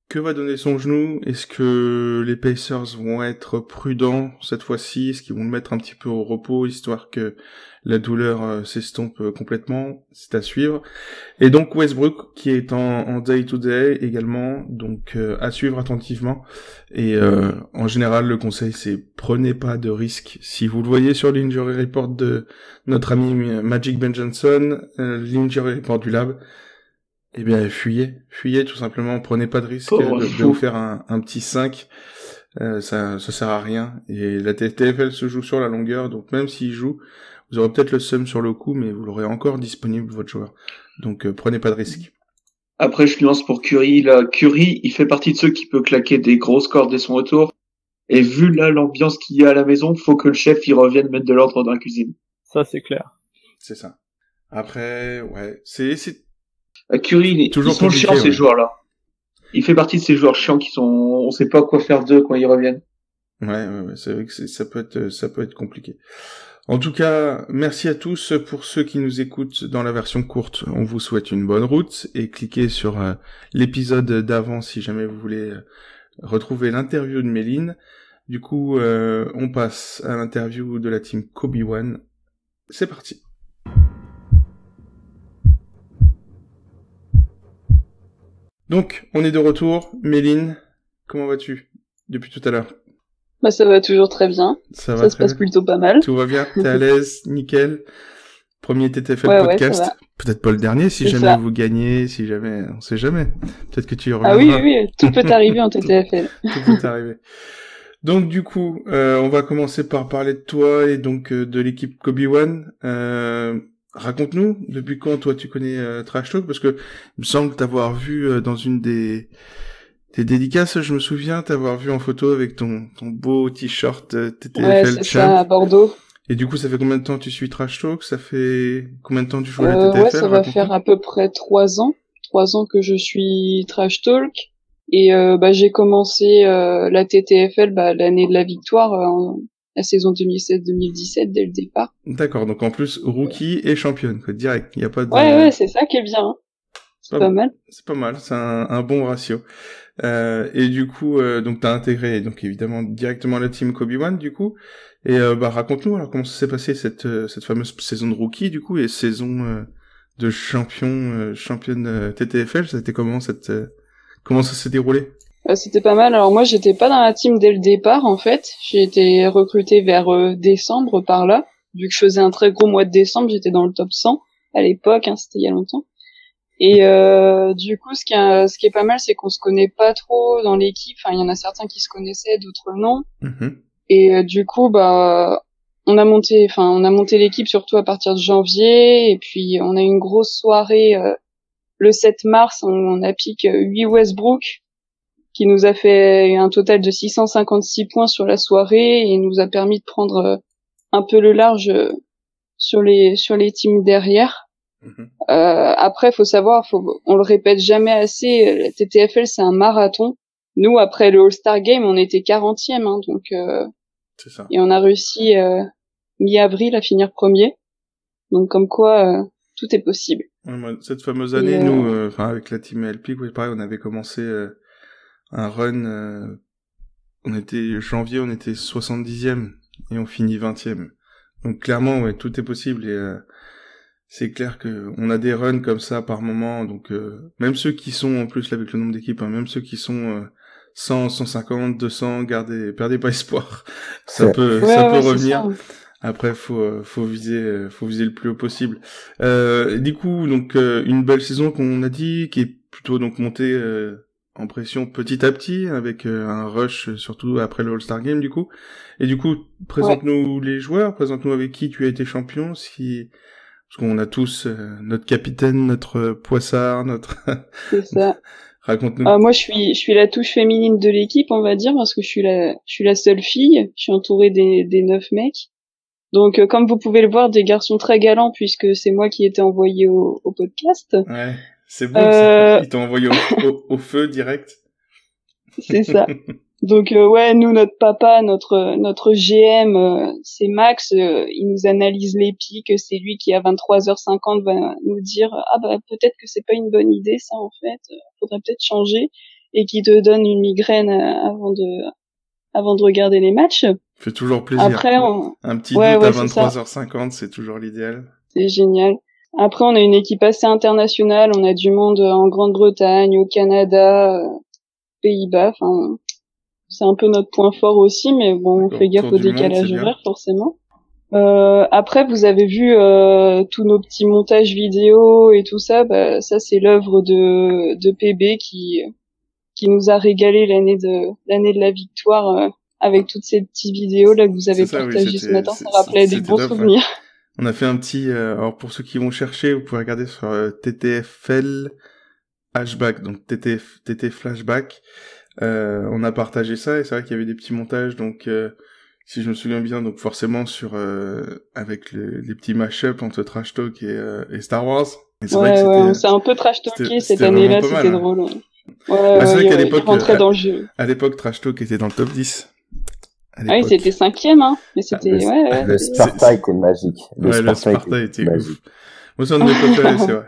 Speaker 3: Que va donner son genou? Est-ce que les Pacers vont être prudents cette fois-ci? Est-ce qu'ils vont le mettre un petit peu au repos, histoire que la douleur s'estompe complètement? C'est à suivre. Et donc Westbrook, qui est en day-to-day également, donc à suivre attentivement. Et en général, le conseil, c'est prenez pas de risques. Si vous le voyez sur l'injury report de notre ami Magic Ben Johnson, l'injury report du lab, eh bien, fuyez tout simplement, prenez pas de risque de vous faire un petit 5, ça sert à rien, et la TFL se joue sur la longueur, donc même s'il joue, vous aurez peut-être le seum sur le coup, mais vous l'aurez encore disponible, votre joueur, donc prenez pas de risque.
Speaker 5: Après, je nuance pour Curry, là, Curry, il fait partie de ceux qui peut claquer des gros scores dès son retour, et vu là l'ambiance qu'il y a à la maison, faut que le chef il revienne mettre de l'ordre dans la cuisine.
Speaker 4: Ça, c'est clair.
Speaker 3: C'est ça. Après, ouais, c'est
Speaker 5: Curry, ils sont chiants, ces joueurs-là. Il fait partie de ces joueurs chiants qui sont, on sait pas quoi faire d'eux quand ils reviennent.
Speaker 3: Ouais, c'est vrai que ça peut être compliqué. En tout cas, merci à tous pour ceux qui nous écoutent dans la version courte. On vous souhaite une bonne route et cliquez sur l'épisode d'avant si jamais vous voulez retrouver l'interview de Méline. Du coup, on passe à l'interview de la team Kobe One. C'est parti. Donc, on est de retour. Méline, comment vas-tu depuis tout à l'heure?
Speaker 7: Bah, ça va toujours très bien. Ça se passe plutôt pas mal.
Speaker 3: Tout va bien? T'es à l'aise? Nickel? Premier TTFL podcast.
Speaker 7: Ouais,
Speaker 3: peut-être pas le dernier si jamais vous gagnez, si jamais, on sait jamais. Peut-être que tu y reviendras.
Speaker 7: Ah oui, tout peut arriver en TTFL.
Speaker 3: Tout peut arriver. Donc, du coup, on va commencer par parler de toi et donc de l'équipe Kobe One. Raconte-nous, depuis quand toi tu connais Trash Talk, parce que il me semble t'avoir vu dans une des dédicaces, je me souviens t'avoir vu en photo avec ton beau t-shirt TTFL
Speaker 7: ouais, c'est ça, à Bordeaux.
Speaker 3: Et du coup, ça fait combien de temps tu suis Trash Talk? Ça fait combien de temps tu joues à la TTFL?
Speaker 7: Ouais, ça va faire à peu près 3 ans. 3 ans que je suis Trash Talk. Et j'ai commencé la TTFL l'année de la victoire, la saison 2016-2017 dès le départ.
Speaker 3: D'accord, donc en plus rookie et championne, quoi, direct. Il y a pas de.
Speaker 7: Ouais, c'est ça qui est bien. Hein. C'est pas mal.
Speaker 3: C'est pas mal, c'est un bon ratio. Et du coup, donc t'as intégré donc évidemment directement la team Kobe One du coup. Et raconte-nous alors comment ça s'est passé cette fameuse saison de rookie du coup et saison de championne TTFL. C'était comment comment ça s'est déroulé?
Speaker 7: C'était pas mal. Alors moi, j'étais pas dans la team dès le départ, en fait. J'ai été recruté vers décembre par là. Vu que je faisais un très gros mois de décembre, j'étais dans le top 100 à l'époque, hein, c'était il y a longtemps. Et du coup, ce qui est pas mal, c'est qu'on se connaît pas trop dans l'équipe. Enfin, il y en a certains qui se connaissaient, d'autres non.
Speaker 3: Mm-hmm.
Speaker 7: Et du coup, on a monté l'équipe surtout à partir de janvier. Et puis, on a eu une grosse soirée le 7 mars. On a piqué 8 Westbrook, qui nous a fait un total de 656 points sur la soirée et nous a permis de prendre un peu le large sur les teams derrière.
Speaker 3: Mm-hmm.
Speaker 7: Après, faut savoir, on le répète jamais assez, la TTFL c'est un marathon. Nous, après le All-Star Game, on était 40e, hein, donc
Speaker 3: c'est ça.
Speaker 7: Et on a réussi mi-avril à finir premier. Donc comme quoi, tout est possible.
Speaker 3: Cette fameuse année, nous, avec la team LP, pareil, on avait commencé un run, on était 70e et on finit 20e. Donc clairement, ouais, tout est possible et c'est clair que on a des runs comme ça par moment. Donc même ceux qui sont en plus là, avec le nombre d'équipes, hein, même ceux qui sont 100, 150, 200, perdez pas espoir. Ça peut revenir. Après, faut viser le plus haut possible. Du coup, donc une belle saison qu'on a dit, qui est plutôt donc montée en pression petit à petit, avec un rush surtout après le All-Star Game du coup. Et du coup, présente-nous les joueurs, présente-nous avec qui tu as été champion, parce qu'on a tous notre capitaine, notre poissard,
Speaker 7: C'est ça.
Speaker 3: Raconte-nous.
Speaker 7: Moi, je suis la touche féminine de l'équipe, on va dire, parce que je suis la seule fille. Je suis entourée des 9 mecs. Donc, comme vous pouvez le voir, des garçons très galants puisque c'est moi qui ai été envoyé au podcast.
Speaker 3: Ouais, c'est bon, ça. Ils t'ont envoyé au feu direct.
Speaker 7: C'est ça. Donc ouais, nous notre papa, notre GM, c'est Max, il nous analyse les pics, c'est lui qui à 23h50 va nous dire peut-être que c'est pas une bonne idée ça en fait, faudrait peut-être changer, et qui te donne une migraine avant de regarder les matchs.
Speaker 3: Fait toujours plaisir.
Speaker 7: Après
Speaker 3: un petit doute à 23h50, c'est toujours l'idéal.
Speaker 7: C'est génial. Après on a une équipe assez internationale, on a du monde en Grande-Bretagne, au Canada, Pays-Bas, enfin c'est un peu notre point fort aussi, mais bon, on fait gaffe au décalage horaire, forcément. Après, vous avez vu tous nos petits montages vidéo et tout ça. Bah, ça, c'est l'œuvre de PB qui nous a régalé l'année de la victoire avec toutes ces petites vidéos là que vous avez partagées ce matin. Ça rappelait des bons souvenirs.
Speaker 3: On a fait un petit. Alors pour ceux qui vont chercher, vous pouvez regarder sur TTFL Hashback, donc TT Flashback. On a partagé ça et c'est vrai qu'il y avait des petits montages, donc si je me souviens bien, donc forcément sur avec les petits mash-up entre Trash Talk et Star Wars. Et c'est vrai que
Speaker 7: on s'est un peu trash talké cette année-là, c'était drôle.
Speaker 3: C'est vrai qu'à l'époque,
Speaker 7: rentrait dans le jeu.
Speaker 3: À l'époque, Trash Talk était dans le top 10.
Speaker 7: Oui, c'était 5e, hein. Mais c'était,
Speaker 6: le Sparta était magique.
Speaker 3: Le Sparta était
Speaker 6: magique.
Speaker 3: Ouf. Moi, c'est un de mes préférés, c'est vrai.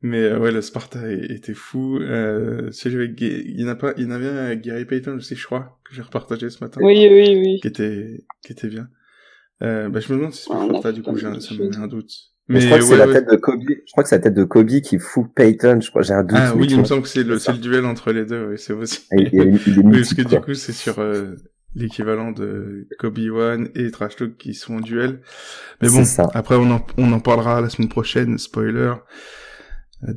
Speaker 3: Mais ouais, le Sparta était fou. Il y en avait un avec Gary Payton aussi, je crois, que j'ai repartagé ce matin.
Speaker 7: Oui.
Speaker 3: Qui était bien. Je me demande si c'est pas Sparta, du coup, ça me met un doute.
Speaker 6: Mais je crois que c'est la tête de Kobe. Je crois que c'est la tête de Kobe qui fout Payton. Je crois, j'ai un doute.
Speaker 3: Ah oui, il me semble que c'est le duel entre les deux. Oui, c'est aussi.
Speaker 6: Il est mythique,
Speaker 3: oui, parce que du coup, c'est sur l'équivalent de Kobe One et Trash Talk qui sont en duel. Mais bon, après on en parlera la semaine prochaine. Spoiler.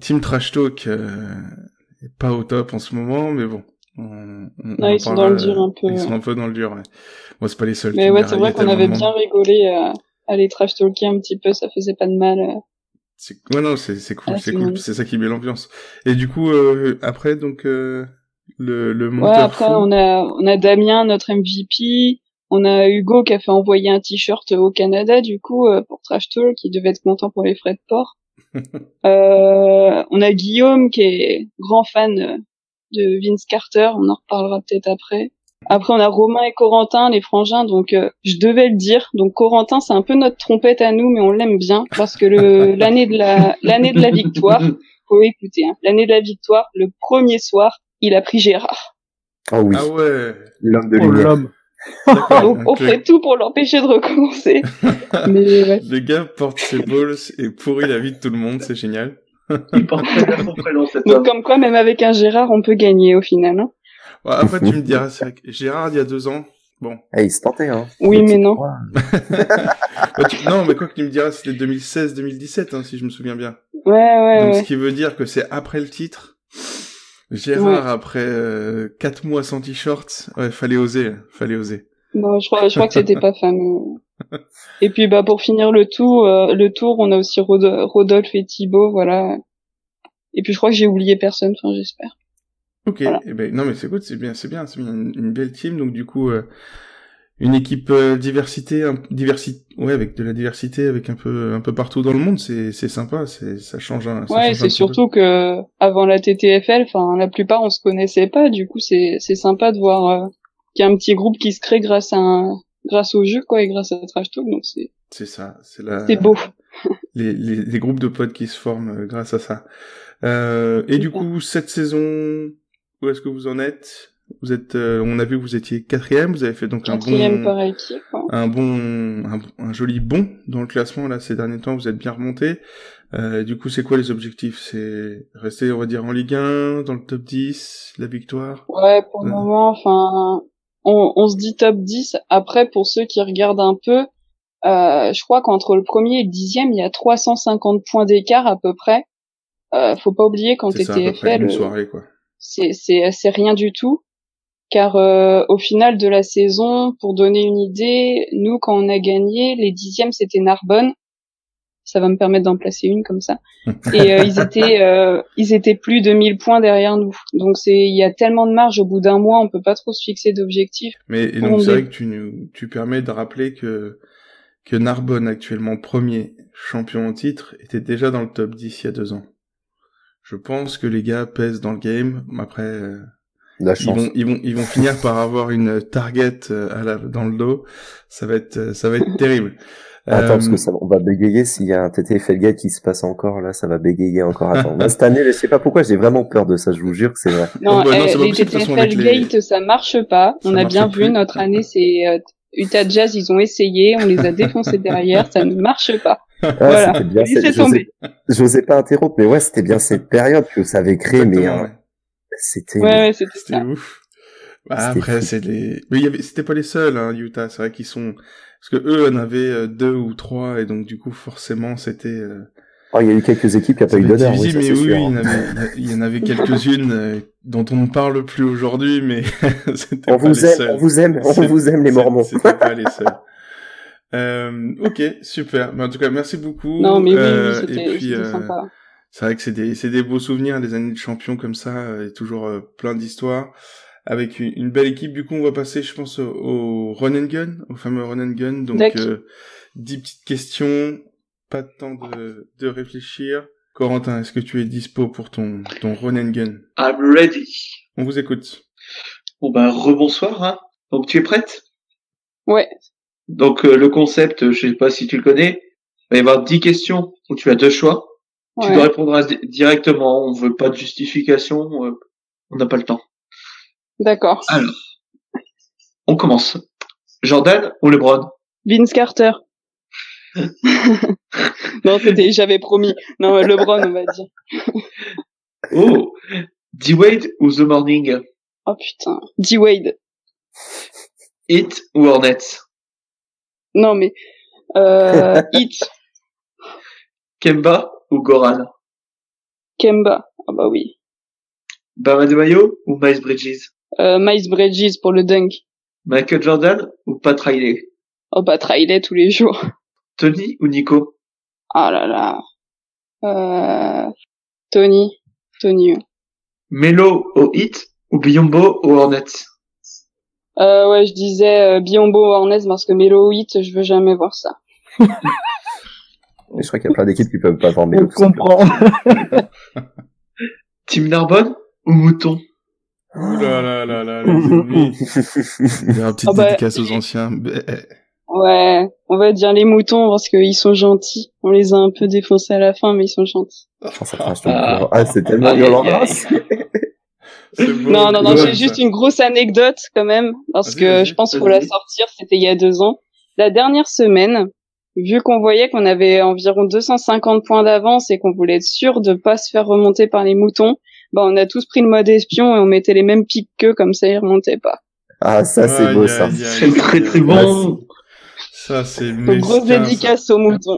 Speaker 3: Team Trash Talk est pas au top en ce moment, mais bon.
Speaker 7: Ils sont dans le dur un peu.
Speaker 3: Ils sont un peu dans le dur. Ouais. Bon, c'est pas les seuls.
Speaker 7: Mais ouais, c'est vrai qu'on avait bien rigolé à les trash talker un petit peu, ça faisait pas de mal.
Speaker 3: Ouais, non, c'est cool, c'est cool. C'est ça qui met l'ambiance. Et du coup, après, donc, le monteur.
Speaker 7: Ouais, après, on a Damien, notre MVP. On a Hugo qui a fait envoyer un t-shirt au Canada, du coup, pour Trash Talk, qui devait être content pour les frais de port. On a Guillaume qui est grand fan de Vince Carter, on en reparlera peut-être après. Après, on a Romain et Corentin, les frangins, donc je devais le dire. Donc Corentin, c'est un peu notre trompette à nous, mais on l'aime bien parce que l'année de la victoire, faut écouter, hein, l'année de la victoire, le premier soir, il a pris Gérard.
Speaker 6: Ah oui.
Speaker 3: Ah ouais.
Speaker 6: L'homme de lumière.
Speaker 7: Donc on ferait tout pour l'empêcher de recommencer. Mais ouais.
Speaker 3: Le gars porte ses balls et pourrit la vie de tout le monde, c'est génial.
Speaker 5: Il porte très bien son prénom, cet
Speaker 7: homme.
Speaker 5: Donc
Speaker 7: comme quoi, même avec un Gérard, on peut gagner au final. Hein.
Speaker 3: Ouais, après, tu me diras, c'est vrai que Gérard, il y a 2 ans, bon.
Speaker 6: Il se tentait, hein.
Speaker 7: Oui, mais non.
Speaker 3: Non, mais quoi que tu me diras, c'était 2016-2017, hein, si je me souviens bien.
Speaker 7: Ouais.
Speaker 3: Donc, ce qui veut dire que c'est après le titre. Gérard, après 4 mois sans t-shirt, fallait oser.
Speaker 7: Bon, je crois que c'était pas fameux. Et puis, pour finir le tour, on a aussi Rodolphe et Thibaut, voilà. Et puis, je crois que j'ai oublié personne, enfin, j'espère.
Speaker 3: Ok, voilà. Non mais c'est good, c'est bien une belle team, donc du coup une équipe diversité, avec de la diversité, avec un peu partout dans le monde, c'est sympa, ça change un.
Speaker 7: Ouais, c'est surtout que avant la TTFL, enfin la plupart on se connaissait pas, du coup c'est sympa de voir qu'il y a un petit groupe qui se crée grâce au jeu quoi et grâce à Trash Talk, donc
Speaker 3: c'est ça,
Speaker 7: c'est beau.
Speaker 3: les groupes de potes qui se forment grâce à ça. Et du coup cette saison, où est-ce que vous en êtes? Vous êtes, on a vu que vous étiez 4e, vous avez fait donc un joli bond dans le classement là ces derniers temps, vous êtes bien remonté. Du coup, c'est quoi les objectifs? C'est rester, on va dire, en Ligue 1, dans le top 10, la victoire?
Speaker 7: Ouais, pour le moment, enfin, on se dit top 10. Après, pour ceux qui regardent un peu, je crois qu'entre le premier et le 10e, il y a 350 points d'écart à peu près. Faut pas oublier quand TTFL,
Speaker 3: une soirée, quoi.
Speaker 7: C'est rien du tout, car au final de la saison, pour donner une idée, nous quand on a gagné, les 10e c'était Narbonne, ça va me permettre d'en placer une comme ça, et ils étaient plus de 1000 points derrière nous, donc il y a tellement de marge, au bout d'un mois on peut pas trop se fixer d'objectifs.
Speaker 3: Mais donc c'est vrai que tu permets de rappeler que que Narbonne, actuellement premier champion en titre, était déjà dans le top 10 il y a 2 ans. Je pense que les gars pèsent dans le game. Après,
Speaker 6: La chance.
Speaker 3: ils vont finir par avoir une target dans le dos. Ça va être terrible.
Speaker 6: Attends, parce que on va bégayer s'il y a un TTFL Gate qui se passe encore, là, ça va bégayer encore. Attends. Moi, cette année, je sais pas pourquoi, j'ai vraiment peur de ça, je vous jure que c'est vrai.
Speaker 7: Non,
Speaker 3: c'est pas
Speaker 7: les
Speaker 3: possible, de toute façon,
Speaker 7: TTFL
Speaker 3: avec les-
Speaker 7: Gate, ça marche pas.
Speaker 3: Ça
Speaker 7: On a
Speaker 3: marche
Speaker 7: bien
Speaker 3: plus.
Speaker 7: vu, notre année, c'est Utah Jazz, ils ont essayé, on les a défoncés derrière, ça ne marche pas.
Speaker 6: Ah,
Speaker 7: Voilà.
Speaker 6: c'était bien,
Speaker 7: Laissez tomber.
Speaker 6: j'osais pas interrompre, mais ouais, c'était bien cette période que ça avait créé, mais
Speaker 3: Exactement, ouais.
Speaker 6: c'était,
Speaker 7: Ouais, c'était
Speaker 3: C'était
Speaker 7: ça.
Speaker 3: ouf. Bah,
Speaker 6: C'était
Speaker 3: après,
Speaker 6: fou.
Speaker 3: mais c'était pas les seuls, hein, Utah. C'est vrai qu'ils sont, parce que eux en avaient 2 ou 3, et donc du coup, forcément, c'était,
Speaker 6: Oh, il y a eu quelques équipes qui n'ont pas eu
Speaker 3: ça va être
Speaker 6: d'honneur, oui,
Speaker 3: difficile,
Speaker 6: ça
Speaker 3: mais
Speaker 6: c'est
Speaker 3: oui,
Speaker 6: sûr.
Speaker 3: il y en avait quelques-unes dont on ne parle plus aujourd'hui, mais c'était
Speaker 6: On
Speaker 3: pas
Speaker 6: vous
Speaker 3: les
Speaker 6: aime,
Speaker 3: seuls.
Speaker 6: on vous aime, on vous aime, les Mormons.
Speaker 3: C'était pas les seuls. Ok, super. Mais en tout cas, merci beaucoup.
Speaker 7: Non, mais oui,
Speaker 3: Et
Speaker 7: c'était
Speaker 3: puis,
Speaker 7: sympa.
Speaker 3: c'est vrai que c'est des beaux souvenirs, des années de champion comme ça, et toujours plein d'histoires. Avec une belle équipe, du coup, on va passer, je pense, au run and gun, au fameux run and gun. Donc,
Speaker 7: D'accord.
Speaker 3: 10 petites questions, pas de temps de réfléchir. Corentin, est-ce que tu es dispo pour ton run and gun?
Speaker 5: I'm ready.
Speaker 3: On vous écoute.
Speaker 5: Bon bah rebonsoir. Hein. Donc tu es prête?
Speaker 7: Ouais.
Speaker 5: Donc le concept, je sais pas si tu le connais, il va y avoir 10 questions où tu as 2 choix. Tu
Speaker 7: Ouais.
Speaker 5: dois répondre directement. On veut pas de justification. On n'a pas le temps.
Speaker 7: D'accord.
Speaker 5: Alors, on commence. Jordan ou LeBron?
Speaker 7: Vince Carter. Non, j'avais promis. Non, LeBron, on va dire.
Speaker 5: Oh, D-Wade ou The Morning?
Speaker 7: Oh putain. D-Wade.
Speaker 5: Heat ou Hornets?
Speaker 7: Non, mais, Heat.
Speaker 5: Kemba ou Goran?
Speaker 7: Kemba. Ah bah oui.
Speaker 5: Bam Adebayo ou Miles Bridges?
Speaker 7: Miles Bridges pour le dunk.
Speaker 5: Michael Jordan ou Pat Riley?
Speaker 7: Oh bah, Riley tous les jours.
Speaker 5: Tony ou Nico?
Speaker 7: Ah là là. Tony.
Speaker 5: Melo au Heat ou Biyombo au Hornets?
Speaker 7: Ouais, je disais Biyombo Hornets parce que Melo Heat, je veux jamais voir ça.
Speaker 6: Et je crois qu'il y a plein d'équipes qui peuvent pas avoir Melo.
Speaker 4: On comprend.
Speaker 5: Team Narbonne ou Mouton?
Speaker 3: Ouh là là, les ennemis. Il y a une petite
Speaker 7: Ah bah,
Speaker 3: dédicace aux anciens.
Speaker 7: Ouais, on va dire les moutons parce qu'ils sont gentils. On les a un peu défoncés à la fin, mais ils sont gentils.
Speaker 6: C'est tellement violent.
Speaker 3: C'est beau.
Speaker 7: Non,
Speaker 3: Ouais,
Speaker 7: j'ai
Speaker 3: ça.
Speaker 7: juste une grosse anecdote quand même, parce
Speaker 3: Vas-y,
Speaker 7: que
Speaker 3: vas-y,
Speaker 7: je pense qu'il faut la sortir, c'était il y a 2 ans. La dernière semaine, vu qu'on voyait qu'on avait environ 250 points d'avance et qu'on voulait être sûr de pas se faire remonter par les moutons, bah on a tous pris le mode espion et on mettait les mêmes pics qu'eux, comme ça ils remontaient pas.
Speaker 6: Ah, ça c'est beau ça.
Speaker 5: C'est très très bon.
Speaker 3: Ça c'est
Speaker 7: Donc grosse
Speaker 3: mesquin, ça.
Speaker 7: dédicace aux moutons.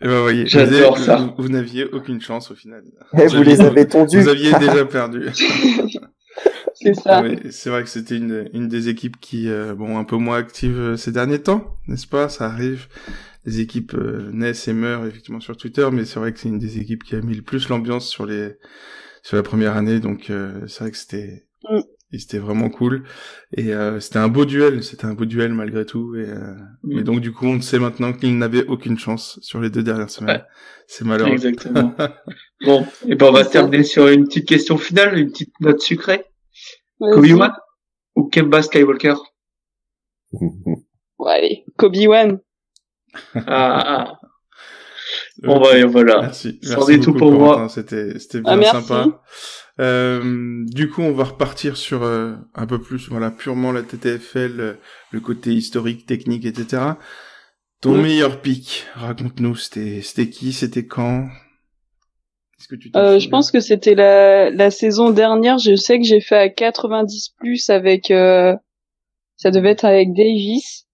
Speaker 3: Et ben voyez,
Speaker 5: J'adore ça.
Speaker 3: Vous n'aviez aucune chance au final.
Speaker 6: Vous les avez tondus.
Speaker 3: Vous aviez déjà perdu.
Speaker 7: C'est ça.
Speaker 3: Ouais, c'est vrai que c'était une des équipes qui, bon, un peu moins active ces derniers temps, n'est-ce pas? Ça arrive. Les équipes naissent et meurent effectivement sur Twitter, mais c'est vrai que c'est une des équipes qui a mis le plus l'ambiance sur la première année, donc c'est vrai que c'était vraiment cool. Et c'était un beau duel malgré tout. Et mais donc du coup, on sait maintenant qu'ils n'avaient aucune chance sur les 2 dernières semaines.
Speaker 5: Ouais.
Speaker 3: C'est malheureux.
Speaker 5: Exactement. Bon, et ben on va terminer sur une petite question finale, une petite note sucrée.
Speaker 7: Vas-y.
Speaker 5: Kobe ou Kemba Skywalker?
Speaker 7: Ouais, allez, Kobe One.
Speaker 5: Ah. Bon bah et voilà.
Speaker 3: Merci.
Speaker 5: C'en
Speaker 3: Merci
Speaker 5: est tout
Speaker 3: beaucoup,
Speaker 5: pour moi.
Speaker 3: Corentin. C'était bien
Speaker 7: Merci.
Speaker 3: sympa. Du coup, on va repartir sur un peu plus, voilà, purement la TTFL, le côté historique, technique, etc. Ton meilleur pick, raconte-nous, c'était qui, c'était quand? Est-ce que tu t'en
Speaker 7: Je pense que c'était la saison dernière. Je sais que j'ai fait à 90+ avec, ça devait être avec Davis.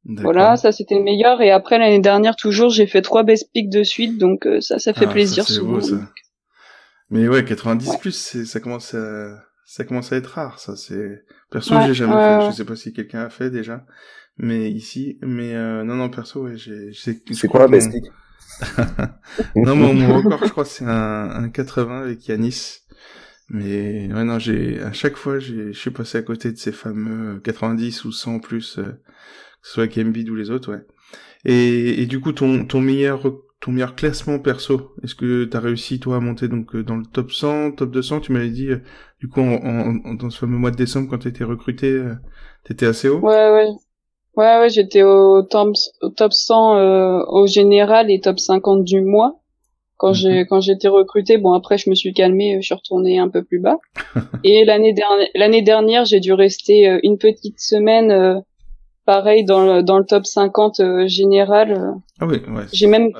Speaker 3: D'accord.
Speaker 7: Voilà, ça c'était le meilleur. Et après l'année dernière toujours, j'ai fait 3 best picks de suite, donc ça fait plaisir
Speaker 3: ça, c'est
Speaker 7: souvent.
Speaker 3: beau, ça. Mais ouais, 90+, ça commence à être rare, ça. Perso, j'ai jamais fait. Je sais pas si quelqu'un a fait déjà, mais ici, non, perso, ouais,
Speaker 6: C'est quoi un best pick?
Speaker 3: Non, mon record, je crois, c'est un 80 avec Yanis. Mais ouais, non, à chaque fois, je suis passé à côté de ces fameux 90 ou 100 plus, que ce soit avec Embiid ou les autres, ouais. Et du coup, ton meilleur classement perso, est-ce que t'as réussi, toi, à monter donc dans le top 100, top 200? Tu m'avais dit, du coup, dans ce fameux mois de décembre, quand t'étais recruté, t'étais assez haut?
Speaker 7: Ouais, j'étais au top 100 au général et top 50 du mois. Quand j'ai été recruté, bon après je me suis calmée, je suis retournée un peu plus bas. Et l'année dernière, j'ai dû rester une petite semaine pareil dans le top 50 général.
Speaker 3: Ah oui, ouais.
Speaker 7: J'ai même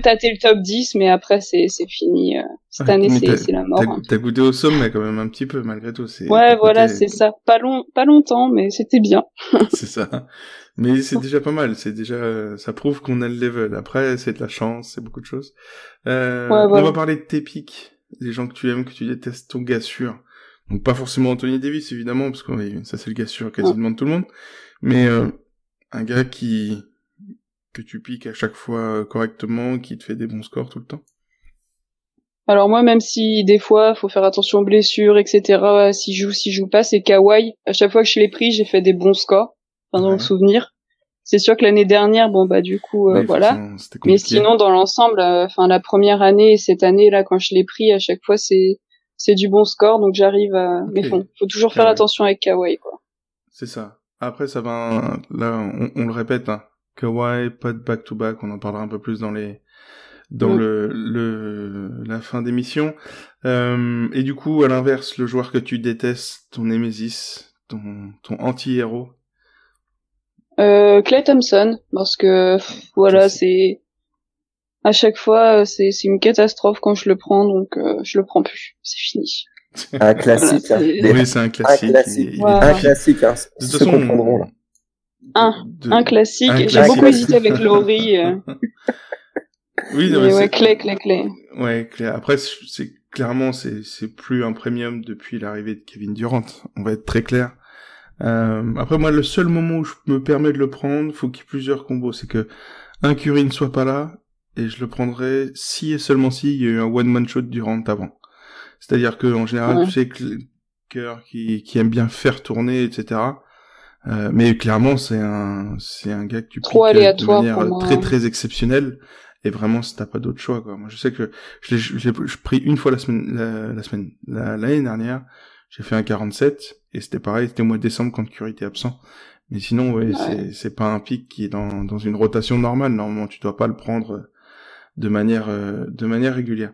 Speaker 7: tâté le top 10, mais après c'est fini. Cette année c'est la mort.
Speaker 3: T'as goûté au sommet quand même un petit peu malgré tout.
Speaker 7: Ouais, voilà, c'est ça. Pas longtemps, mais c'était bien.
Speaker 3: C'est ça. Mais c'est déjà pas mal. C'est déjà, ça prouve qu'on a le level. Après, c'est de la chance, c'est beaucoup de choses.
Speaker 7: Voilà.
Speaker 3: On va parler de tes pics, des gens que tu aimes, que tu détestes, ton gars sûr. Donc pas forcément Anthony Davis évidemment, parce que ça c'est le gars sûr quasiment de tout le monde. Mais un gars que tu piques à chaque fois correctement, qui te fait des bons scores tout le temps.
Speaker 7: Alors moi, même si des fois faut faire attention aux blessures, etc. Si joue pas, c'est Kawhi. À chaque fois que je l'ai pris, j'ai fait des bons scores. Enfin, dans le souvenir. C'est sûr que l'année dernière, bon bah du coup voilà. Mais sinon dans l'ensemble, la première année et cette année là, quand je l'ai pris, à chaque fois c'est du bon score, donc j'arrive à. Okay. Mais bon, faut toujours faire attention avec Kawhi quoi.
Speaker 3: C'est ça. Après ça va, là on le répète, hein. Kawhi, pas de back to back, on en parlera un peu plus dans la fin d'émission. Et du coup, à l'inverse, le joueur que tu détestes, ton némésis, ton anti-héros.
Speaker 7: Klay Thompson, parce que voilà, c'est à chaque fois c'est une catastrophe quand je le prends, donc je le prends plus, c'est fini.
Speaker 6: Un classique.
Speaker 7: Voilà,
Speaker 3: oui, c'est un classique.
Speaker 6: Un classique. Hein.
Speaker 3: De toute façon,
Speaker 6: comprendront là.
Speaker 7: Un classique. J'ai beaucoup hésité avec Laurie.
Speaker 3: Oui,
Speaker 7: mais ouais, Klay.
Speaker 3: Ouais, Klay. Après, c'est plus un premium depuis l'arrivée de Kevin Durant. On va être très clair. Après, moi, le seul moment où je me permets de le prendre, faut qu'il y ait plusieurs combos. C'est que un Curry ne soit pas là, et je le prendrai si et seulement si il y a eu un one-man show de Durant avant. C'est-à-dire que, en général, tu sais que Kerr qui aime bien faire tourner, etc. Mais clairement, c'est un gars que tu piques de manière très très exceptionnelle. Et vraiment, si t'as pas d'autre choix, quoi. Moi, je sais que je pris une fois l'année dernière, j'ai fait un 47, et c'était pareil, c'était au mois de décembre quand Curry était absent. Mais sinon, ouais. C'est pas un pic qui est dans une rotation normale. Normalement, tu dois pas le prendre de manière régulière.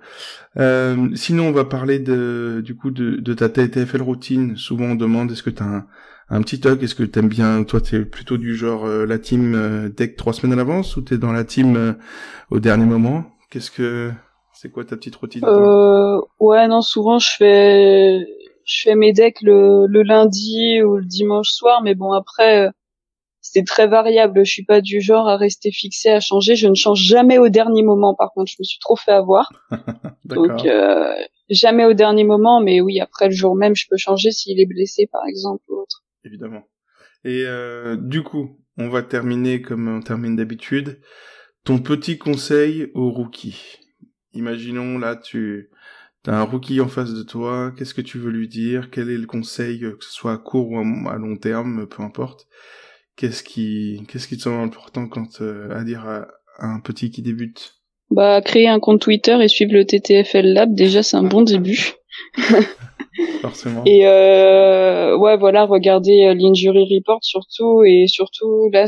Speaker 3: Sinon, on va parler du coup de ta TFL routine. Souvent, on demande est-ce que t'as un petit toc, est-ce que t'aimes bien, toi t'es plutôt du genre la team deck 3 semaines à l'avance, ou t'es dans la team au dernier moment? C'est quoi ta petite routine?
Speaker 7: Ouais, non, souvent je fais mes decks le lundi ou le dimanche soir, mais bon après c'est très variable, je suis pas du genre à rester fixé, à changer, je ne change jamais au dernier moment, par contre je me suis trop fait avoir. Donc jamais au dernier moment, mais oui, après le jour même je peux changer s'il est blessé par exemple ou autre.
Speaker 3: Évidemment. Et du coup, on va terminer comme on termine d'habitude. Ton petit conseil aux rookies. Imaginons là, t'as un rookie en face de toi. Qu'est-ce que tu veux lui dire? Quel est le conseil, que ce soit à court ou à long terme, peu importe. Qu'est-ce qui te semble important à dire à un petit qui débute?
Speaker 7: Bah, créer un compte Twitter et suivre le TTFL Lab, déjà c'est un bon début.
Speaker 3: Forcément.
Speaker 7: Et ouais, voilà, regardez l'Injury Report surtout, et surtout là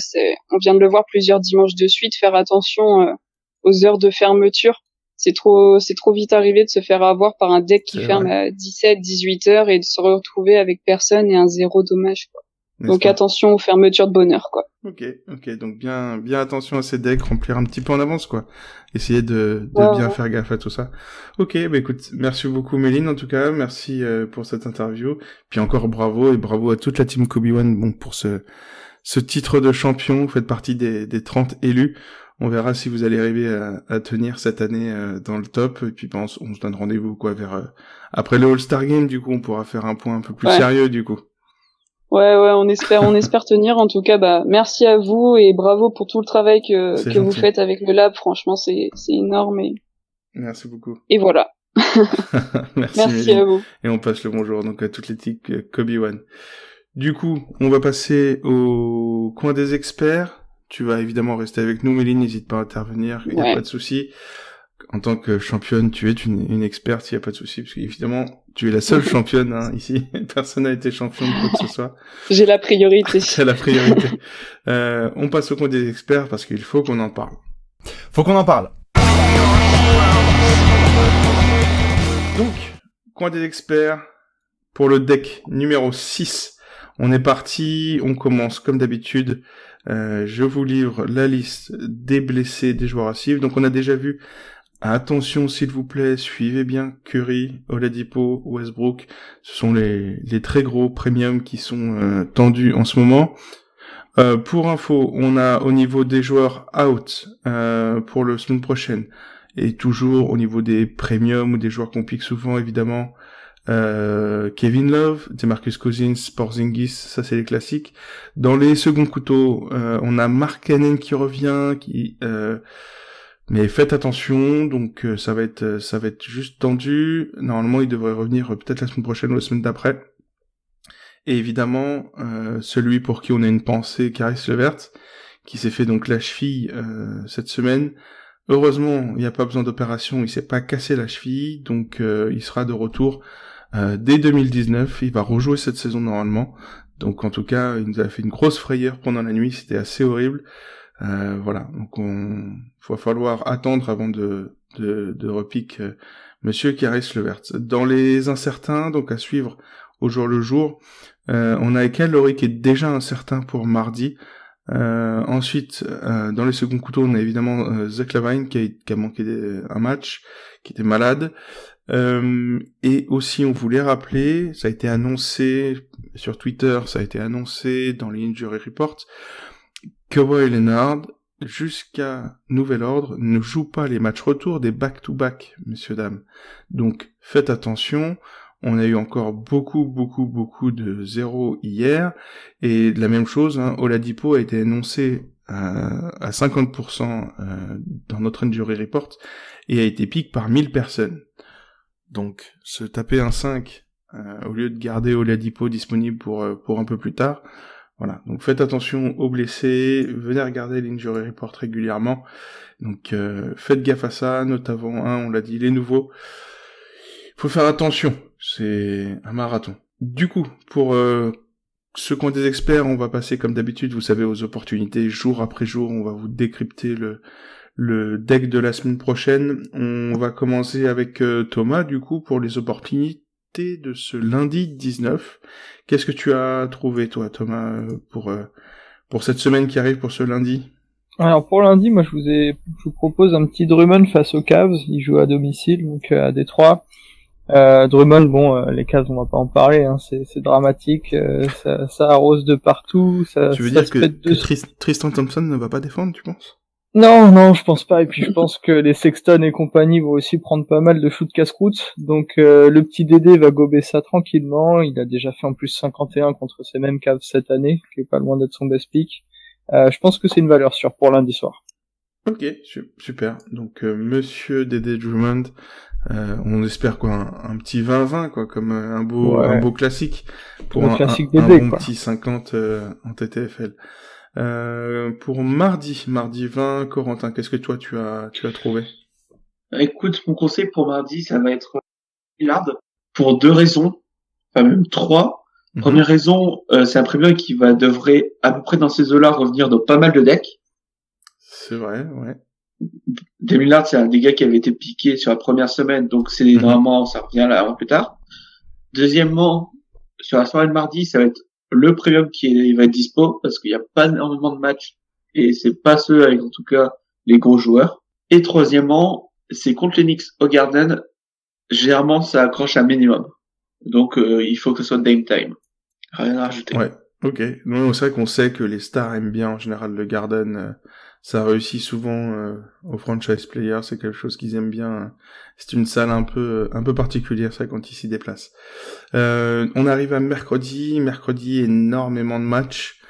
Speaker 7: on vient de le voir plusieurs dimanches de suite, faire attention aux heures de fermeture. C'est trop vite arrivé de se faire avoir par un deck qui ferme à 17-18 heures et de se retrouver avec personne et un 0 dommage, quoi. Donc attention aux fermetures de bonne heure, quoi.
Speaker 3: Ok, donc bien attention à ces decks, remplir un petit peu en avance, quoi. Essayer de bien faire gaffe à tout ça. Ok, bah écoute, merci beaucoup Méline, en tout cas, merci pour cette interview. Puis encore bravo, et bravo à toute la team Kobe One, bon, pour ce titre de champion. Vous faites partie des 30 élus. On verra si vous allez arriver à tenir cette année dans le top. Et puis on se donne rendez-vous, quoi, vers après le All-Star Game, du coup, on pourra faire un point un peu plus sérieux, du coup.
Speaker 7: Ouais, on espère tenir. En tout cas, bah, merci à vous et bravo pour tout le travail que vous faites avec le lab. Franchement, c'est énorme
Speaker 3: merci beaucoup.
Speaker 7: Et voilà. Merci à vous.
Speaker 3: Et on passe le bonjour donc à toute l'équipe Kobe One. Du coup, on va passer au coin des experts. Tu vas évidemment rester avec nous, Méline, n'hésite pas à intervenir, il n'y a pas de souci. En tant que championne, tu es une experte, il n'y a pas de souci, parce qu'évidemment, tu es la seule championne ici. Personne n'a été champion de quoi que ce soit.
Speaker 7: J'ai la priorité.
Speaker 3: C'est la priorité. On passe au compte des experts parce qu'il faut qu'on en parle.
Speaker 1: Faut qu'on en parle.
Speaker 3: Donc, coin des experts pour le deck numéro 6. On est parti, on commence comme d'habitude. Je vous livre la liste des blessés, des joueurs à suivre. Donc on a déjà vu, attention s'il vous plaît, suivez bien Curry, Oladipo, Westbrook. Ce sont les très gros premiums qui sont tendus en ce moment. Pour info, on a au niveau des joueurs out pour la semaine prochaine, et toujours au niveau des premiums ou des joueurs qu'on pique souvent évidemment, Kevin Love, DeMarcus Cousins, Porzingis, ça c'est les classiques. Dans les seconds couteaux, on a Mark Cannon qui revient, mais faites attention, donc ça va être juste tendu. Normalement, il devrait revenir peut-être la semaine prochaine ou la semaine d'après. Et évidemment, celui pour qui on a une pensée, Caris LeVert, qui s'est fait donc la cheville cette semaine. Heureusement, il n'y a pas besoin d'opération, il s'est pas cassé la cheville, donc il sera de retour dès 2019. Il va rejouer cette saison normalement. Donc en tout cas, il nous a fait une grosse frayeur pendant la nuit, c'était assez horrible. Voilà, donc va falloir attendre avant de repique Monsieur Caris LeVert. Dans les incertains, donc à suivre au jour le jour, on a Kyle Lowry qui est déjà incertain pour mardi. Ensuite, dans les seconds couteaux, on a évidemment Zach LaVine qui a manqué un match, qui était malade. Et aussi, on voulait rappeler, ça a été annoncé sur Twitter, ça a été annoncé dans les Injury Reports, Kawhi Leonard, jusqu'à nouvel ordre, ne joue pas les matchs retour des back-to-back, messieurs, dames. Donc, faites attention. On a eu encore beaucoup de zéro hier, et la même chose, Oladipo a été annoncé à 50% dans notre Injury Report, et a été pick par 1000 personnes. Donc, se taper un 5, au lieu de garder Oladipo disponible pour un peu plus tard, voilà. Donc faites attention aux blessés, venez regarder l'Injury Report régulièrement, donc faites gaffe à ça, notamment, on l'a dit, les nouveaux. Faut faire attention, c'est un marathon. Du coup, pour ceux qui ont des experts, on va passer comme d'habitude, vous savez, aux opportunités, jour après jour, on va vous décrypter le deck de la semaine prochaine. On va commencer avec Thomas, du coup, pour les opportunités de ce lundi 19. Qu'est-ce que tu as trouvé, toi, Thomas, pour cette semaine qui arrive, pour ce lundi?
Speaker 4: Alors pour lundi, moi je vous propose un petit Drummond face aux Cavs. Il joue à domicile, donc à Détroit. Drummond, bon, les Cavs, on va pas en parler, c'est dramatique, ça arrose de partout.
Speaker 3: Tu veux dire que Tristan Thompson ne va pas défendre, tu penses?
Speaker 4: Non, je pense pas. Et puis je pense que les Sexton et compagnie vont aussi prendre pas mal de shoot casse-croûte. Donc le petit Dédé va gober ça tranquillement. Il a déjà fait en plus 51 contre ces mêmes Cavs cette année, qui est pas loin d'être son best pick. Je pense que c'est une valeur sûre pour lundi soir.
Speaker 3: Ok, super. Donc Monsieur Dédé Drummond, on espère quoi, un petit 20-20 quoi, comme un beau classique pour un
Speaker 4: Dédé,
Speaker 3: bon
Speaker 4: quoi.
Speaker 3: petit 50 en TTFL. Pour mardi 20, Corentin, qu'est-ce que toi tu as trouvé?
Speaker 5: Écoute, mon conseil pour mardi, ça va être Lillard pour 2 raisons, enfin même 3. Première raison, c'est un premium qui devrait à peu près dans ces eaux-là revenir dans pas mal de decks.
Speaker 3: C'est vrai, ouais.
Speaker 5: Dame Lillard, c'est un des gars qui avait été piqué sur la première semaine, donc c'est normalement ça revient là un peu plus tard. Deuxièmement, sur la soirée de mardi, ça va être le premium qui va être dispo parce qu'il n'y a pas énormément de matchs et c'est pas ceux avec en tout cas les gros joueurs. Et troisièmement, c'est contre les Knicks au Garden, généralement ça accroche un minimum. Donc il faut que ce soit Dame Time. Rien à rajouter.
Speaker 3: Ouais, ok. Non, c'est vrai qu'on sait que les stars aiment bien en général le Garden. Ça réussit souvent aux franchise players, c'est quelque chose qu'ils aiment bien. C'est une salle un peu particulière, ça, quand ils s'y déplacent. On arrive à mercredi, énormément de matchs.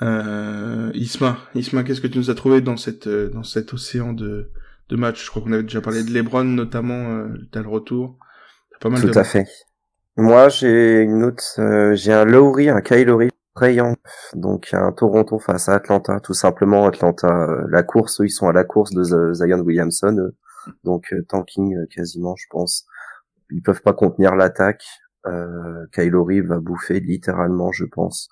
Speaker 3: Isma, qu'est-ce que tu nous as trouvé dans cet océan de matchs? Je crois qu'on avait déjà parlé de LeBron, notamment, t'as le retour. T'as pas mal
Speaker 6: Tout à fait. Moi, j'ai un Lowry, un Kyle Lowry Trae Young, donc un Toronto face à Atlanta, tout simplement. Atlanta, la course, eux, ils sont à la course de Zion Williamson, donc tanking quasiment, je pense. Ils peuvent pas contenir l'attaque. Kyle Lowry va bouffer littéralement, je pense.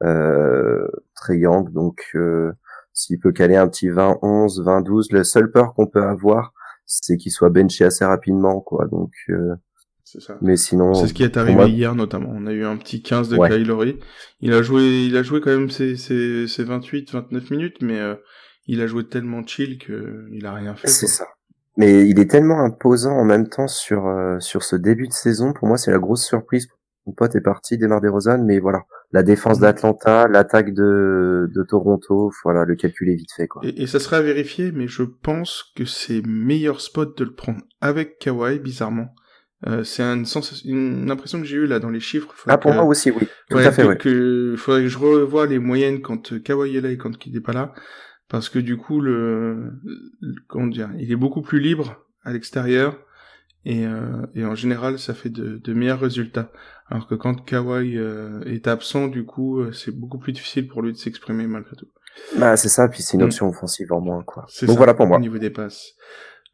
Speaker 6: Trae Young, donc s'il peut caler un petit 20-11, 20-12, la seule peur qu'on peut avoir, c'est qu'il soit benché assez rapidement, quoi. Donc
Speaker 3: c'est ça.
Speaker 6: Mais sinon,
Speaker 3: c'est ce qui est arrivé hier notamment. On a eu un petit 15 de Kyle Lowry. Il a joué quand même ses 28-29 minutes, mais il a joué tellement chill que il a rien fait.
Speaker 6: C'est ça. Mais il est tellement imposant en même temps sur ce début de saison. Pour moi, c'est la grosse surprise. Mon pote est parti, DeMar DeRozan, mais voilà, la défense d'Atlanta, l'attaque de Toronto, voilà, le calcul est vite fait, quoi.
Speaker 3: Et ça serait à vérifier, mais je pense que c'est meilleur spot de le prendre avec Kawhi, bizarrement. C'est une impression que j'ai eue là dans les chiffres.
Speaker 6: Pour moi aussi, oui. Tout à fait,
Speaker 3: faudrait que je revoie les moyennes quand Kawhi est là et quand il n'est pas là, parce que du coup comment dire, il est beaucoup plus libre à l'extérieur et en général ça fait de meilleurs résultats. Alors que quand Kawhi est absent, du coup c'est beaucoup plus difficile pour lui de s'exprimer malgré tout.
Speaker 6: Bah c'est ça, puis c'est une option offensive en moins, quoi.
Speaker 3: C'est
Speaker 6: donc
Speaker 3: ça,
Speaker 6: voilà pour moi.
Speaker 3: Au niveau des passes.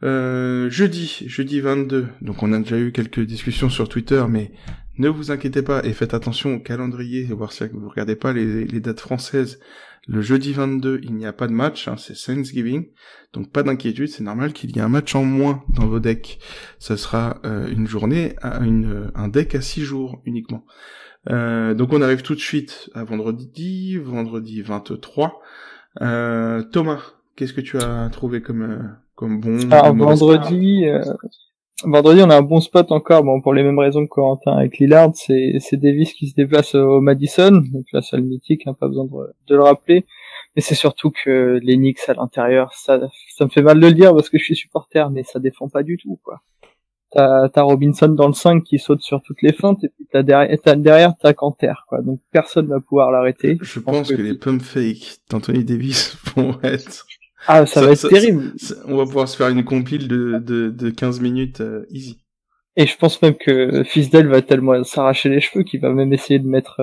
Speaker 3: Jeudi 22. Donc on a déjà eu quelques discussions sur Twitter, mais ne vous inquiétez pas et faites attention au calendrier, voir si vous regardez pas les dates françaises. Le jeudi 22, il n'y a pas de match, c'est Thanksgiving, donc pas d'inquiétude, c'est normal qu'il y ait un match en moins dans vos decks. Ça sera une journée, un deck à 6 jours uniquement. Donc on arrive tout de suite à vendredi 23. Thomas, qu'est-ce que tu as trouvé comme bon?
Speaker 4: Alors vendredi, on a un bon spot encore, pour les mêmes raisons que Corentin avec Lillard, c'est Davis qui se déplace au Madison, donc la salle mythique, pas besoin de le rappeler. Mais c'est surtout que les Knicks à l'intérieur, ça me fait mal de le dire parce que je suis supporter, mais ça défend pas du tout, quoi. T'as Robinson dans le 5 qui saute sur toutes les feintes, et puis derrière t'as Canter, quoi. Donc personne va pouvoir l'arrêter.
Speaker 3: Je pense que les pump fakes d'Anthony Davis vont être...
Speaker 4: ça va être terrible.
Speaker 3: On va pouvoir se faire une compile de 15 minutes easy.
Speaker 4: Et je pense même que Fisdale va tellement s'arracher les cheveux qu'il va même essayer de mettre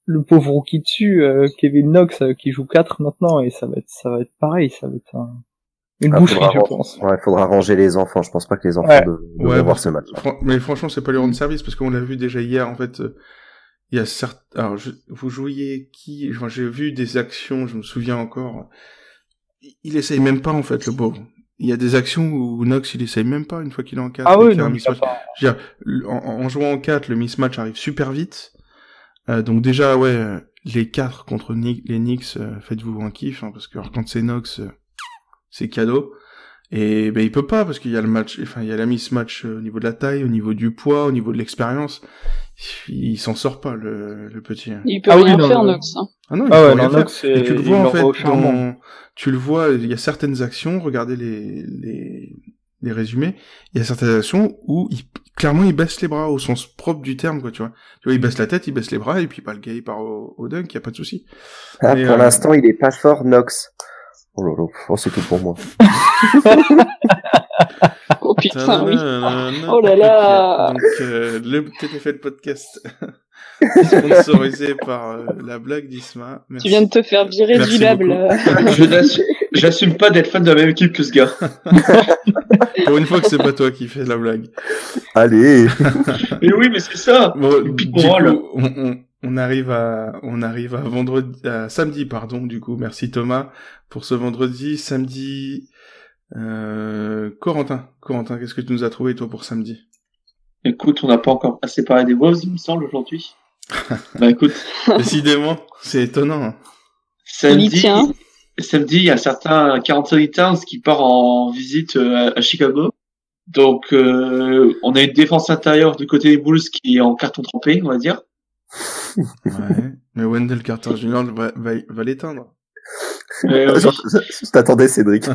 Speaker 4: le pauvre rookie dessus, Kevin Knox, qui joue 4 maintenant, et ça va être pareil, ça va être une boucherie, je pense.
Speaker 6: Ouais, faudra ranger les enfants. Je pense pas que les enfants doivent voir ce match.
Speaker 3: Mais franchement, c'est pas lui rendre service, parce qu'on l'a vu déjà hier, en fait, il y a alors, vous jouiez qui? J'ai vu des actions, je me souviens encore. Il essaye même pas, en fait, le pauvre. Il y a des actions où Knox, il essaye même pas une fois qu'il est en 4.
Speaker 4: Ah oui, non,
Speaker 3: en jouant en 4, le mismatch arrive super vite. Donc déjà, les 4 contre les Knicks, faites-vous un kiff, parce que quand c'est Knox, c'est cadeau. Et il peut pas, parce qu'il y a il y a la mismatch au niveau de la taille, au niveau du poids, au niveau de l'expérience. Il s'en sort pas, le petit.
Speaker 7: Il peut rien faire, Knox.
Speaker 3: Ah non, il peut rien faire.
Speaker 4: Knox,
Speaker 3: et tu le vois, en fait, tu le vois, il y a certaines actions, regardez les résumés, il y a certaines actions où clairement il baisse les bras au sens propre du terme, quoi, tu vois. Il baisse la tête, il baisse les bras, et puis le gars il part au dunk, y a pas de souci.
Speaker 6: Pour l'instant, il est pas fort, Knox. Oh là là, c'est tout pour moi.
Speaker 7: Oh putain, oui. Oh là là.
Speaker 3: Donc, le TTFL podcast sponsorisé par la blague d'Isma. Merci.
Speaker 7: Tu viens de te faire virer du lab, là.
Speaker 5: J'assume pas d'être fan de la même équipe que ce gars.
Speaker 3: Pour une fois que c'est pas toi qui fais la blague.
Speaker 6: Allez.
Speaker 5: Mais oui, mais c'est ça.
Speaker 3: Bon, du coup, on arrive à samedi, pardon, du coup. Merci Thomas pour ce vendredi. Samedi, Corentin, qu'est-ce que tu nous as trouvé, toi, pour samedi?
Speaker 5: Écoute, on n'a pas encore assez parlé des Wolves, il me semble, aujourd'hui. Écoute.
Speaker 3: Décidément, c'est étonnant.
Speaker 5: Samedi, il y a un certain Karl Anthony Towns qui part en visite à Chicago. Donc, on a une défense intérieure du côté des Bulls qui est en carton trempé, on va dire.
Speaker 3: Mais Wendell Carter Jr. va l'éteindre.
Speaker 6: Je t'attendais, Cédric.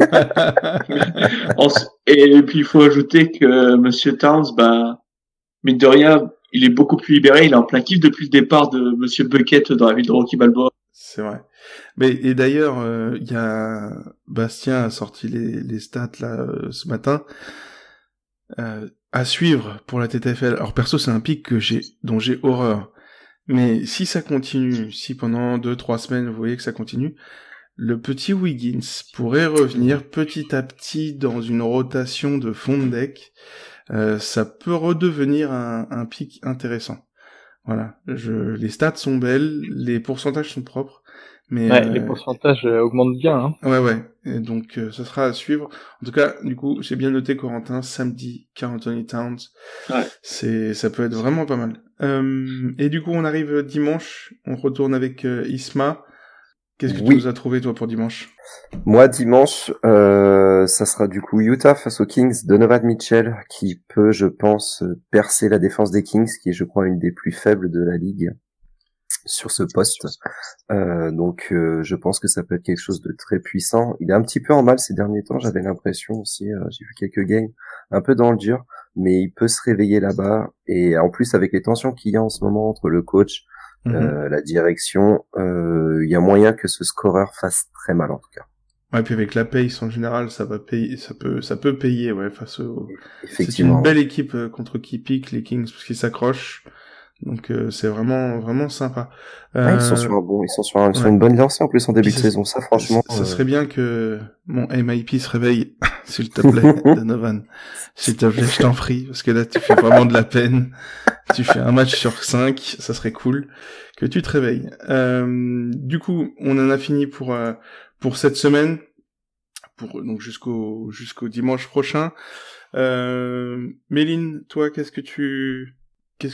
Speaker 5: Et puis, il faut ajouter que Monsieur Towns, mine de rien, il est beaucoup plus libéré. Il est en plein kiff depuis le départ de Monsieur Bucket dans la ville de Rocky Balboa.
Speaker 3: C'est vrai. Et d'ailleurs, il y a Bastien a sorti les stats là ce matin. À suivre pour la TTFL. Alors perso, c'est un pic dont j'ai horreur. Mais si ça continue, si pendant 2-3 semaines vous voyez que ça continue, le petit Wiggins pourrait revenir petit à petit dans une rotation de fond de deck. Ça peut redevenir un pick intéressant. Voilà, les stats sont belles, les pourcentages sont propres, mais
Speaker 4: les pourcentages augmentent bien. Hein.
Speaker 3: Ouais. Et donc ça sera à suivre. En tout cas, du coup, j'ai bien noté Corentin, samedi, Karl Anthony Towns. Ouais. Ça peut être vraiment pas mal. Et du coup, on arrive dimanche, on retourne avec Isma. Qu'est-ce que tu nous as trouvé toi pour dimanche?
Speaker 6: Moi dimanche, ça sera du coup Utah face aux Kings, Donovan Mitchell qui peut, je pense, percer la défense des Kings, qui est, je crois, une des plus faibles de la ligue sur ce poste. Donc je pense que ça peut être quelque chose de très puissant. Il est un petit peu en mal ces derniers temps, j'avais l'impression aussi. J'ai vu quelques games un peu dans le dur, mais il peut se réveiller là-bas. Et en plus, avec les tensions qu'il y a en ce moment entre le coach, la direction, il y a moyen que ce scoreur fasse très mal en tout cas.
Speaker 3: Ouais, puis avec la pace en général, ça va payer, ça peut payer, ouais, face au.
Speaker 6: Effectivement.
Speaker 3: C'est une belle équipe contre qui pique les Kings parce qu'ils s'accrochent. Donc c'est vraiment sympa.
Speaker 6: Ils sont sur une bonne lancée en plus en début de saison. Ça franchement.
Speaker 3: Ça serait bien que mon MIP se réveille, s'il te plaît, Donovan. S'il te plaît, je t'en prie, parce que là tu fais vraiment de la peine. Tu fais un match sur 5, ça serait cool que tu te réveilles. Du coup, on en a fini pour cette semaine, donc jusqu'au dimanche prochain. Méline, toi, qu'est-ce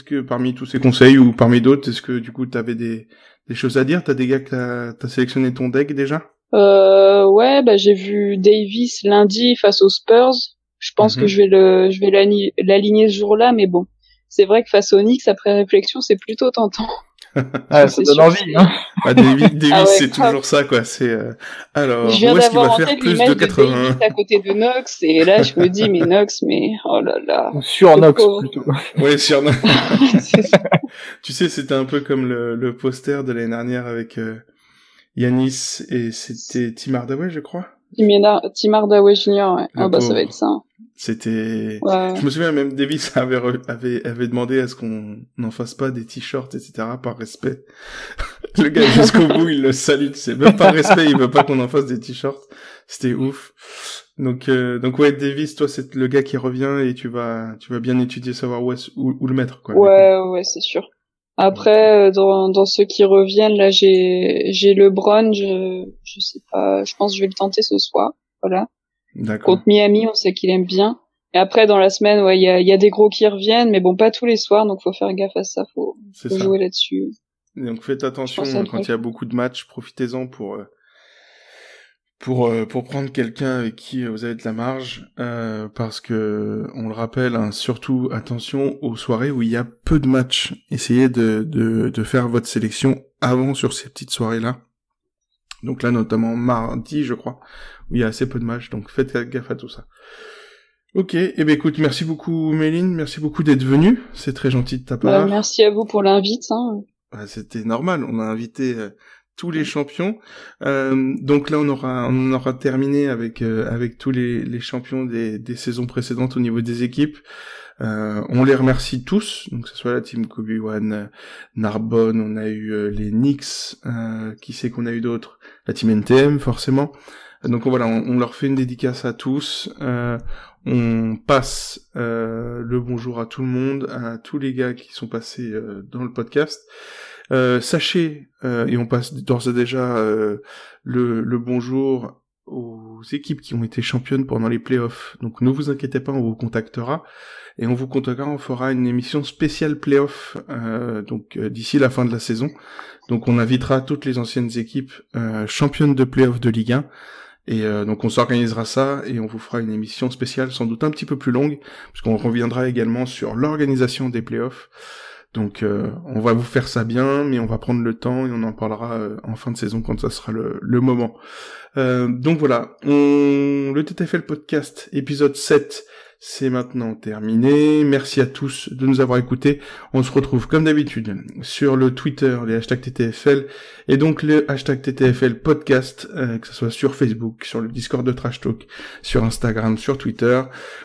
Speaker 3: que parmi tous ces conseils ou parmi d'autres, est-ce que du coup t'avais des choses à dire? T'as des gars que t'as sélectionné ton deck déjà?
Speaker 7: Ouais, j'ai vu Davis lundi face aux Spurs. Je pense que je vais l'aligner ce jour-là, mais bon. C'est vrai que face aux Knicks, après réflexion, c'est plutôt tentant.
Speaker 4: Ça donne envie, hein.
Speaker 3: Davis, c'est toujours ça, quoi. C'est, alors,
Speaker 7: je viens
Speaker 3: où est-ce qu'il va
Speaker 7: d'avoir
Speaker 3: faire plus de 80?
Speaker 7: Davis à côté de Knox, et là, je me dis, mais Knox, oh là là.
Speaker 4: Ou sur Knox, plutôt.
Speaker 3: Ouais, sur Knox. Tu sais, c'était un peu comme le poster de l'année dernière avec, Yanis, et c'était Tim Hardaway, je crois.
Speaker 7: Tim Hardaway Jr., ouais. Ça va être ça.
Speaker 3: C'était,
Speaker 7: ouais.
Speaker 3: Je me souviens même Davis avait demandé à ce qu'on n'en fasse pas des t-shirts, etc., par respect. Le gars, jusqu'au bout, il le salue, c'est même par respect, il veut pas qu'on en fasse des t-shirts. C'était ouf. Donc ouais, Davis, toi, c'est le gars qui revient et tu vas bien étudier, savoir où le mettre, quoi.
Speaker 7: Ouais, c'est sûr. Après, dans ceux qui reviennent, là, j'ai LeBron, je sais pas, je pense que je vais le tenter ce soir. Voilà.
Speaker 3: D'accord.
Speaker 7: Contre Miami, on sait qu'il aime bien. Et après, dans la semaine, ouais, il y a des gros qui reviennent, mais bon, pas tous les soirs, donc faut faire gaffe à ça, faut jouer là-dessus.
Speaker 3: Donc faites attention quand il y a beaucoup de matchs, profitez-en pour prendre quelqu'un avec qui vous avez de la marge, parce que on le rappelle, hein, surtout attention aux soirées où il y a peu de matchs. Essayez de faire votre sélection avant sur ces petites soirées-là. Donc là, notamment mardi, je crois, où il y a assez peu de matchs, donc faites gaffe à tout ça. Ok, écoute, merci beaucoup Méline, merci beaucoup d'être venue, c'est très gentil de ta part.
Speaker 7: Merci à vous pour l'invite. Hein.
Speaker 3: C'était normal, on a invité tous les champions. Donc là, on aura terminé avec tous les champions des saisons précédentes au niveau des équipes. On les remercie tous, donc que ce soit la team Kobe1, Narbonne, on a eu les Knicks, qui c'est qu'on a eu d'autres, la team NTM forcément. Donc voilà, on leur fait une dédicace à tous. On passe le bonjour à tout le monde, à tous les gars qui sont passés dans le podcast. Sachez, et on passe d'ores et déjà le bonjour aux équipes qui ont été championnes pendant les playoffs. Donc ne vous inquiétez pas, on vous contactera. Et on fera une émission spéciale playoff d'ici la fin de la saison. Donc on invitera toutes les anciennes équipes championnes de playoff de Ligue 1. Et donc on s'organisera ça et on vous fera une émission spéciale sans doute un petit peu plus longue, parce qu'on reviendra également sur l'organisation des playoffs. Donc on va vous faire ça bien, mais on va prendre le temps et on en parlera en fin de saison quand ça sera le moment. Donc voilà, le TTFL Podcast, épisode 7, c'est maintenant terminé. Merci à tous de nous avoir écoutés. On se retrouve comme d'habitude sur le Twitter, les hashtags TTFL, et donc le hashtag TTFL podcast, que ce soit sur Facebook, sur le Discord de Trash Talk, sur Instagram, sur Twitter.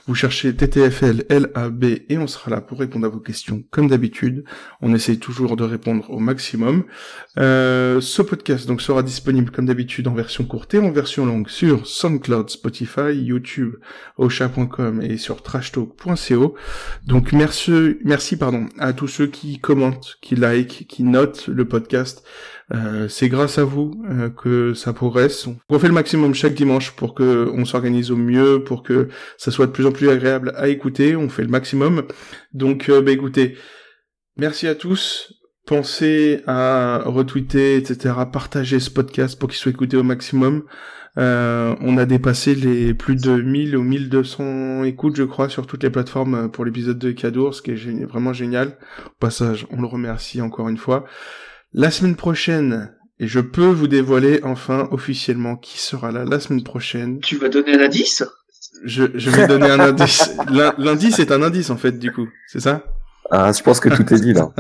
Speaker 3: Vous cherchez TTFL LAB et on sera là pour répondre à vos questions comme d'habitude. On essaye toujours de répondre au maximum. Ce podcast donc sera disponible comme d'habitude en version courte et en version longue sur SoundCloud, Spotify, YouTube, Ocha.com et sur trashtalk.co. Donc merci à tous ceux qui commentent, qui like, qui notent le podcast. C'est grâce à vous que ça progresse. On fait le maximum chaque dimanche pour que on s'organise au mieux, pour que ça soit de plus en plus agréable à écouter. On fait le maximum. Donc écoutez, merci à tous. Pensez à retweeter, etc., partager ce podcast pour qu'il soit écouté au maximum. On a dépassé les plus de 1000 ou 1200 écoutes, je crois, sur toutes les plateformes pour l'épisode de Cadour, ce qui est vraiment génial. Au passage, on le remercie encore une fois. La semaine prochaine, et je peux vous dévoiler enfin officiellement qui sera là la semaine prochaine.
Speaker 5: Tu vas donner un indice?
Speaker 3: Je vais donner un indice. L'indice est un indice, en fait, du coup. C'est ça?
Speaker 6: Ah, je pense que tout est dit, là.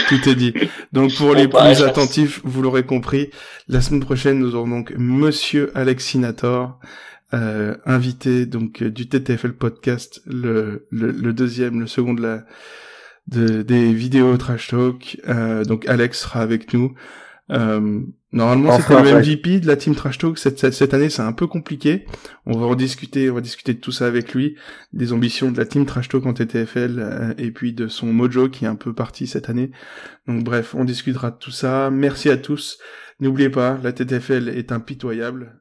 Speaker 3: Tout est dit. Donc, pour les plus attentifs, vous l'aurez compris, la semaine prochaine, nous aurons donc Monsieur Alexinator, invité, donc, du TTFL podcast, le deuxième, le second des vidéos Trash Talk. Donc, Alex sera avec nous. Normalement, c'était le MVP de la team Trash Talk. Cette année, c'est un peu compliqué. On va discuter de tout ça avec lui, des ambitions de la team Trash Talk en TTFL, et puis de son mojo qui est un peu parti cette année. Donc bref, on discutera de tout ça. Merci à tous. N'oubliez pas, la TTFL est impitoyable.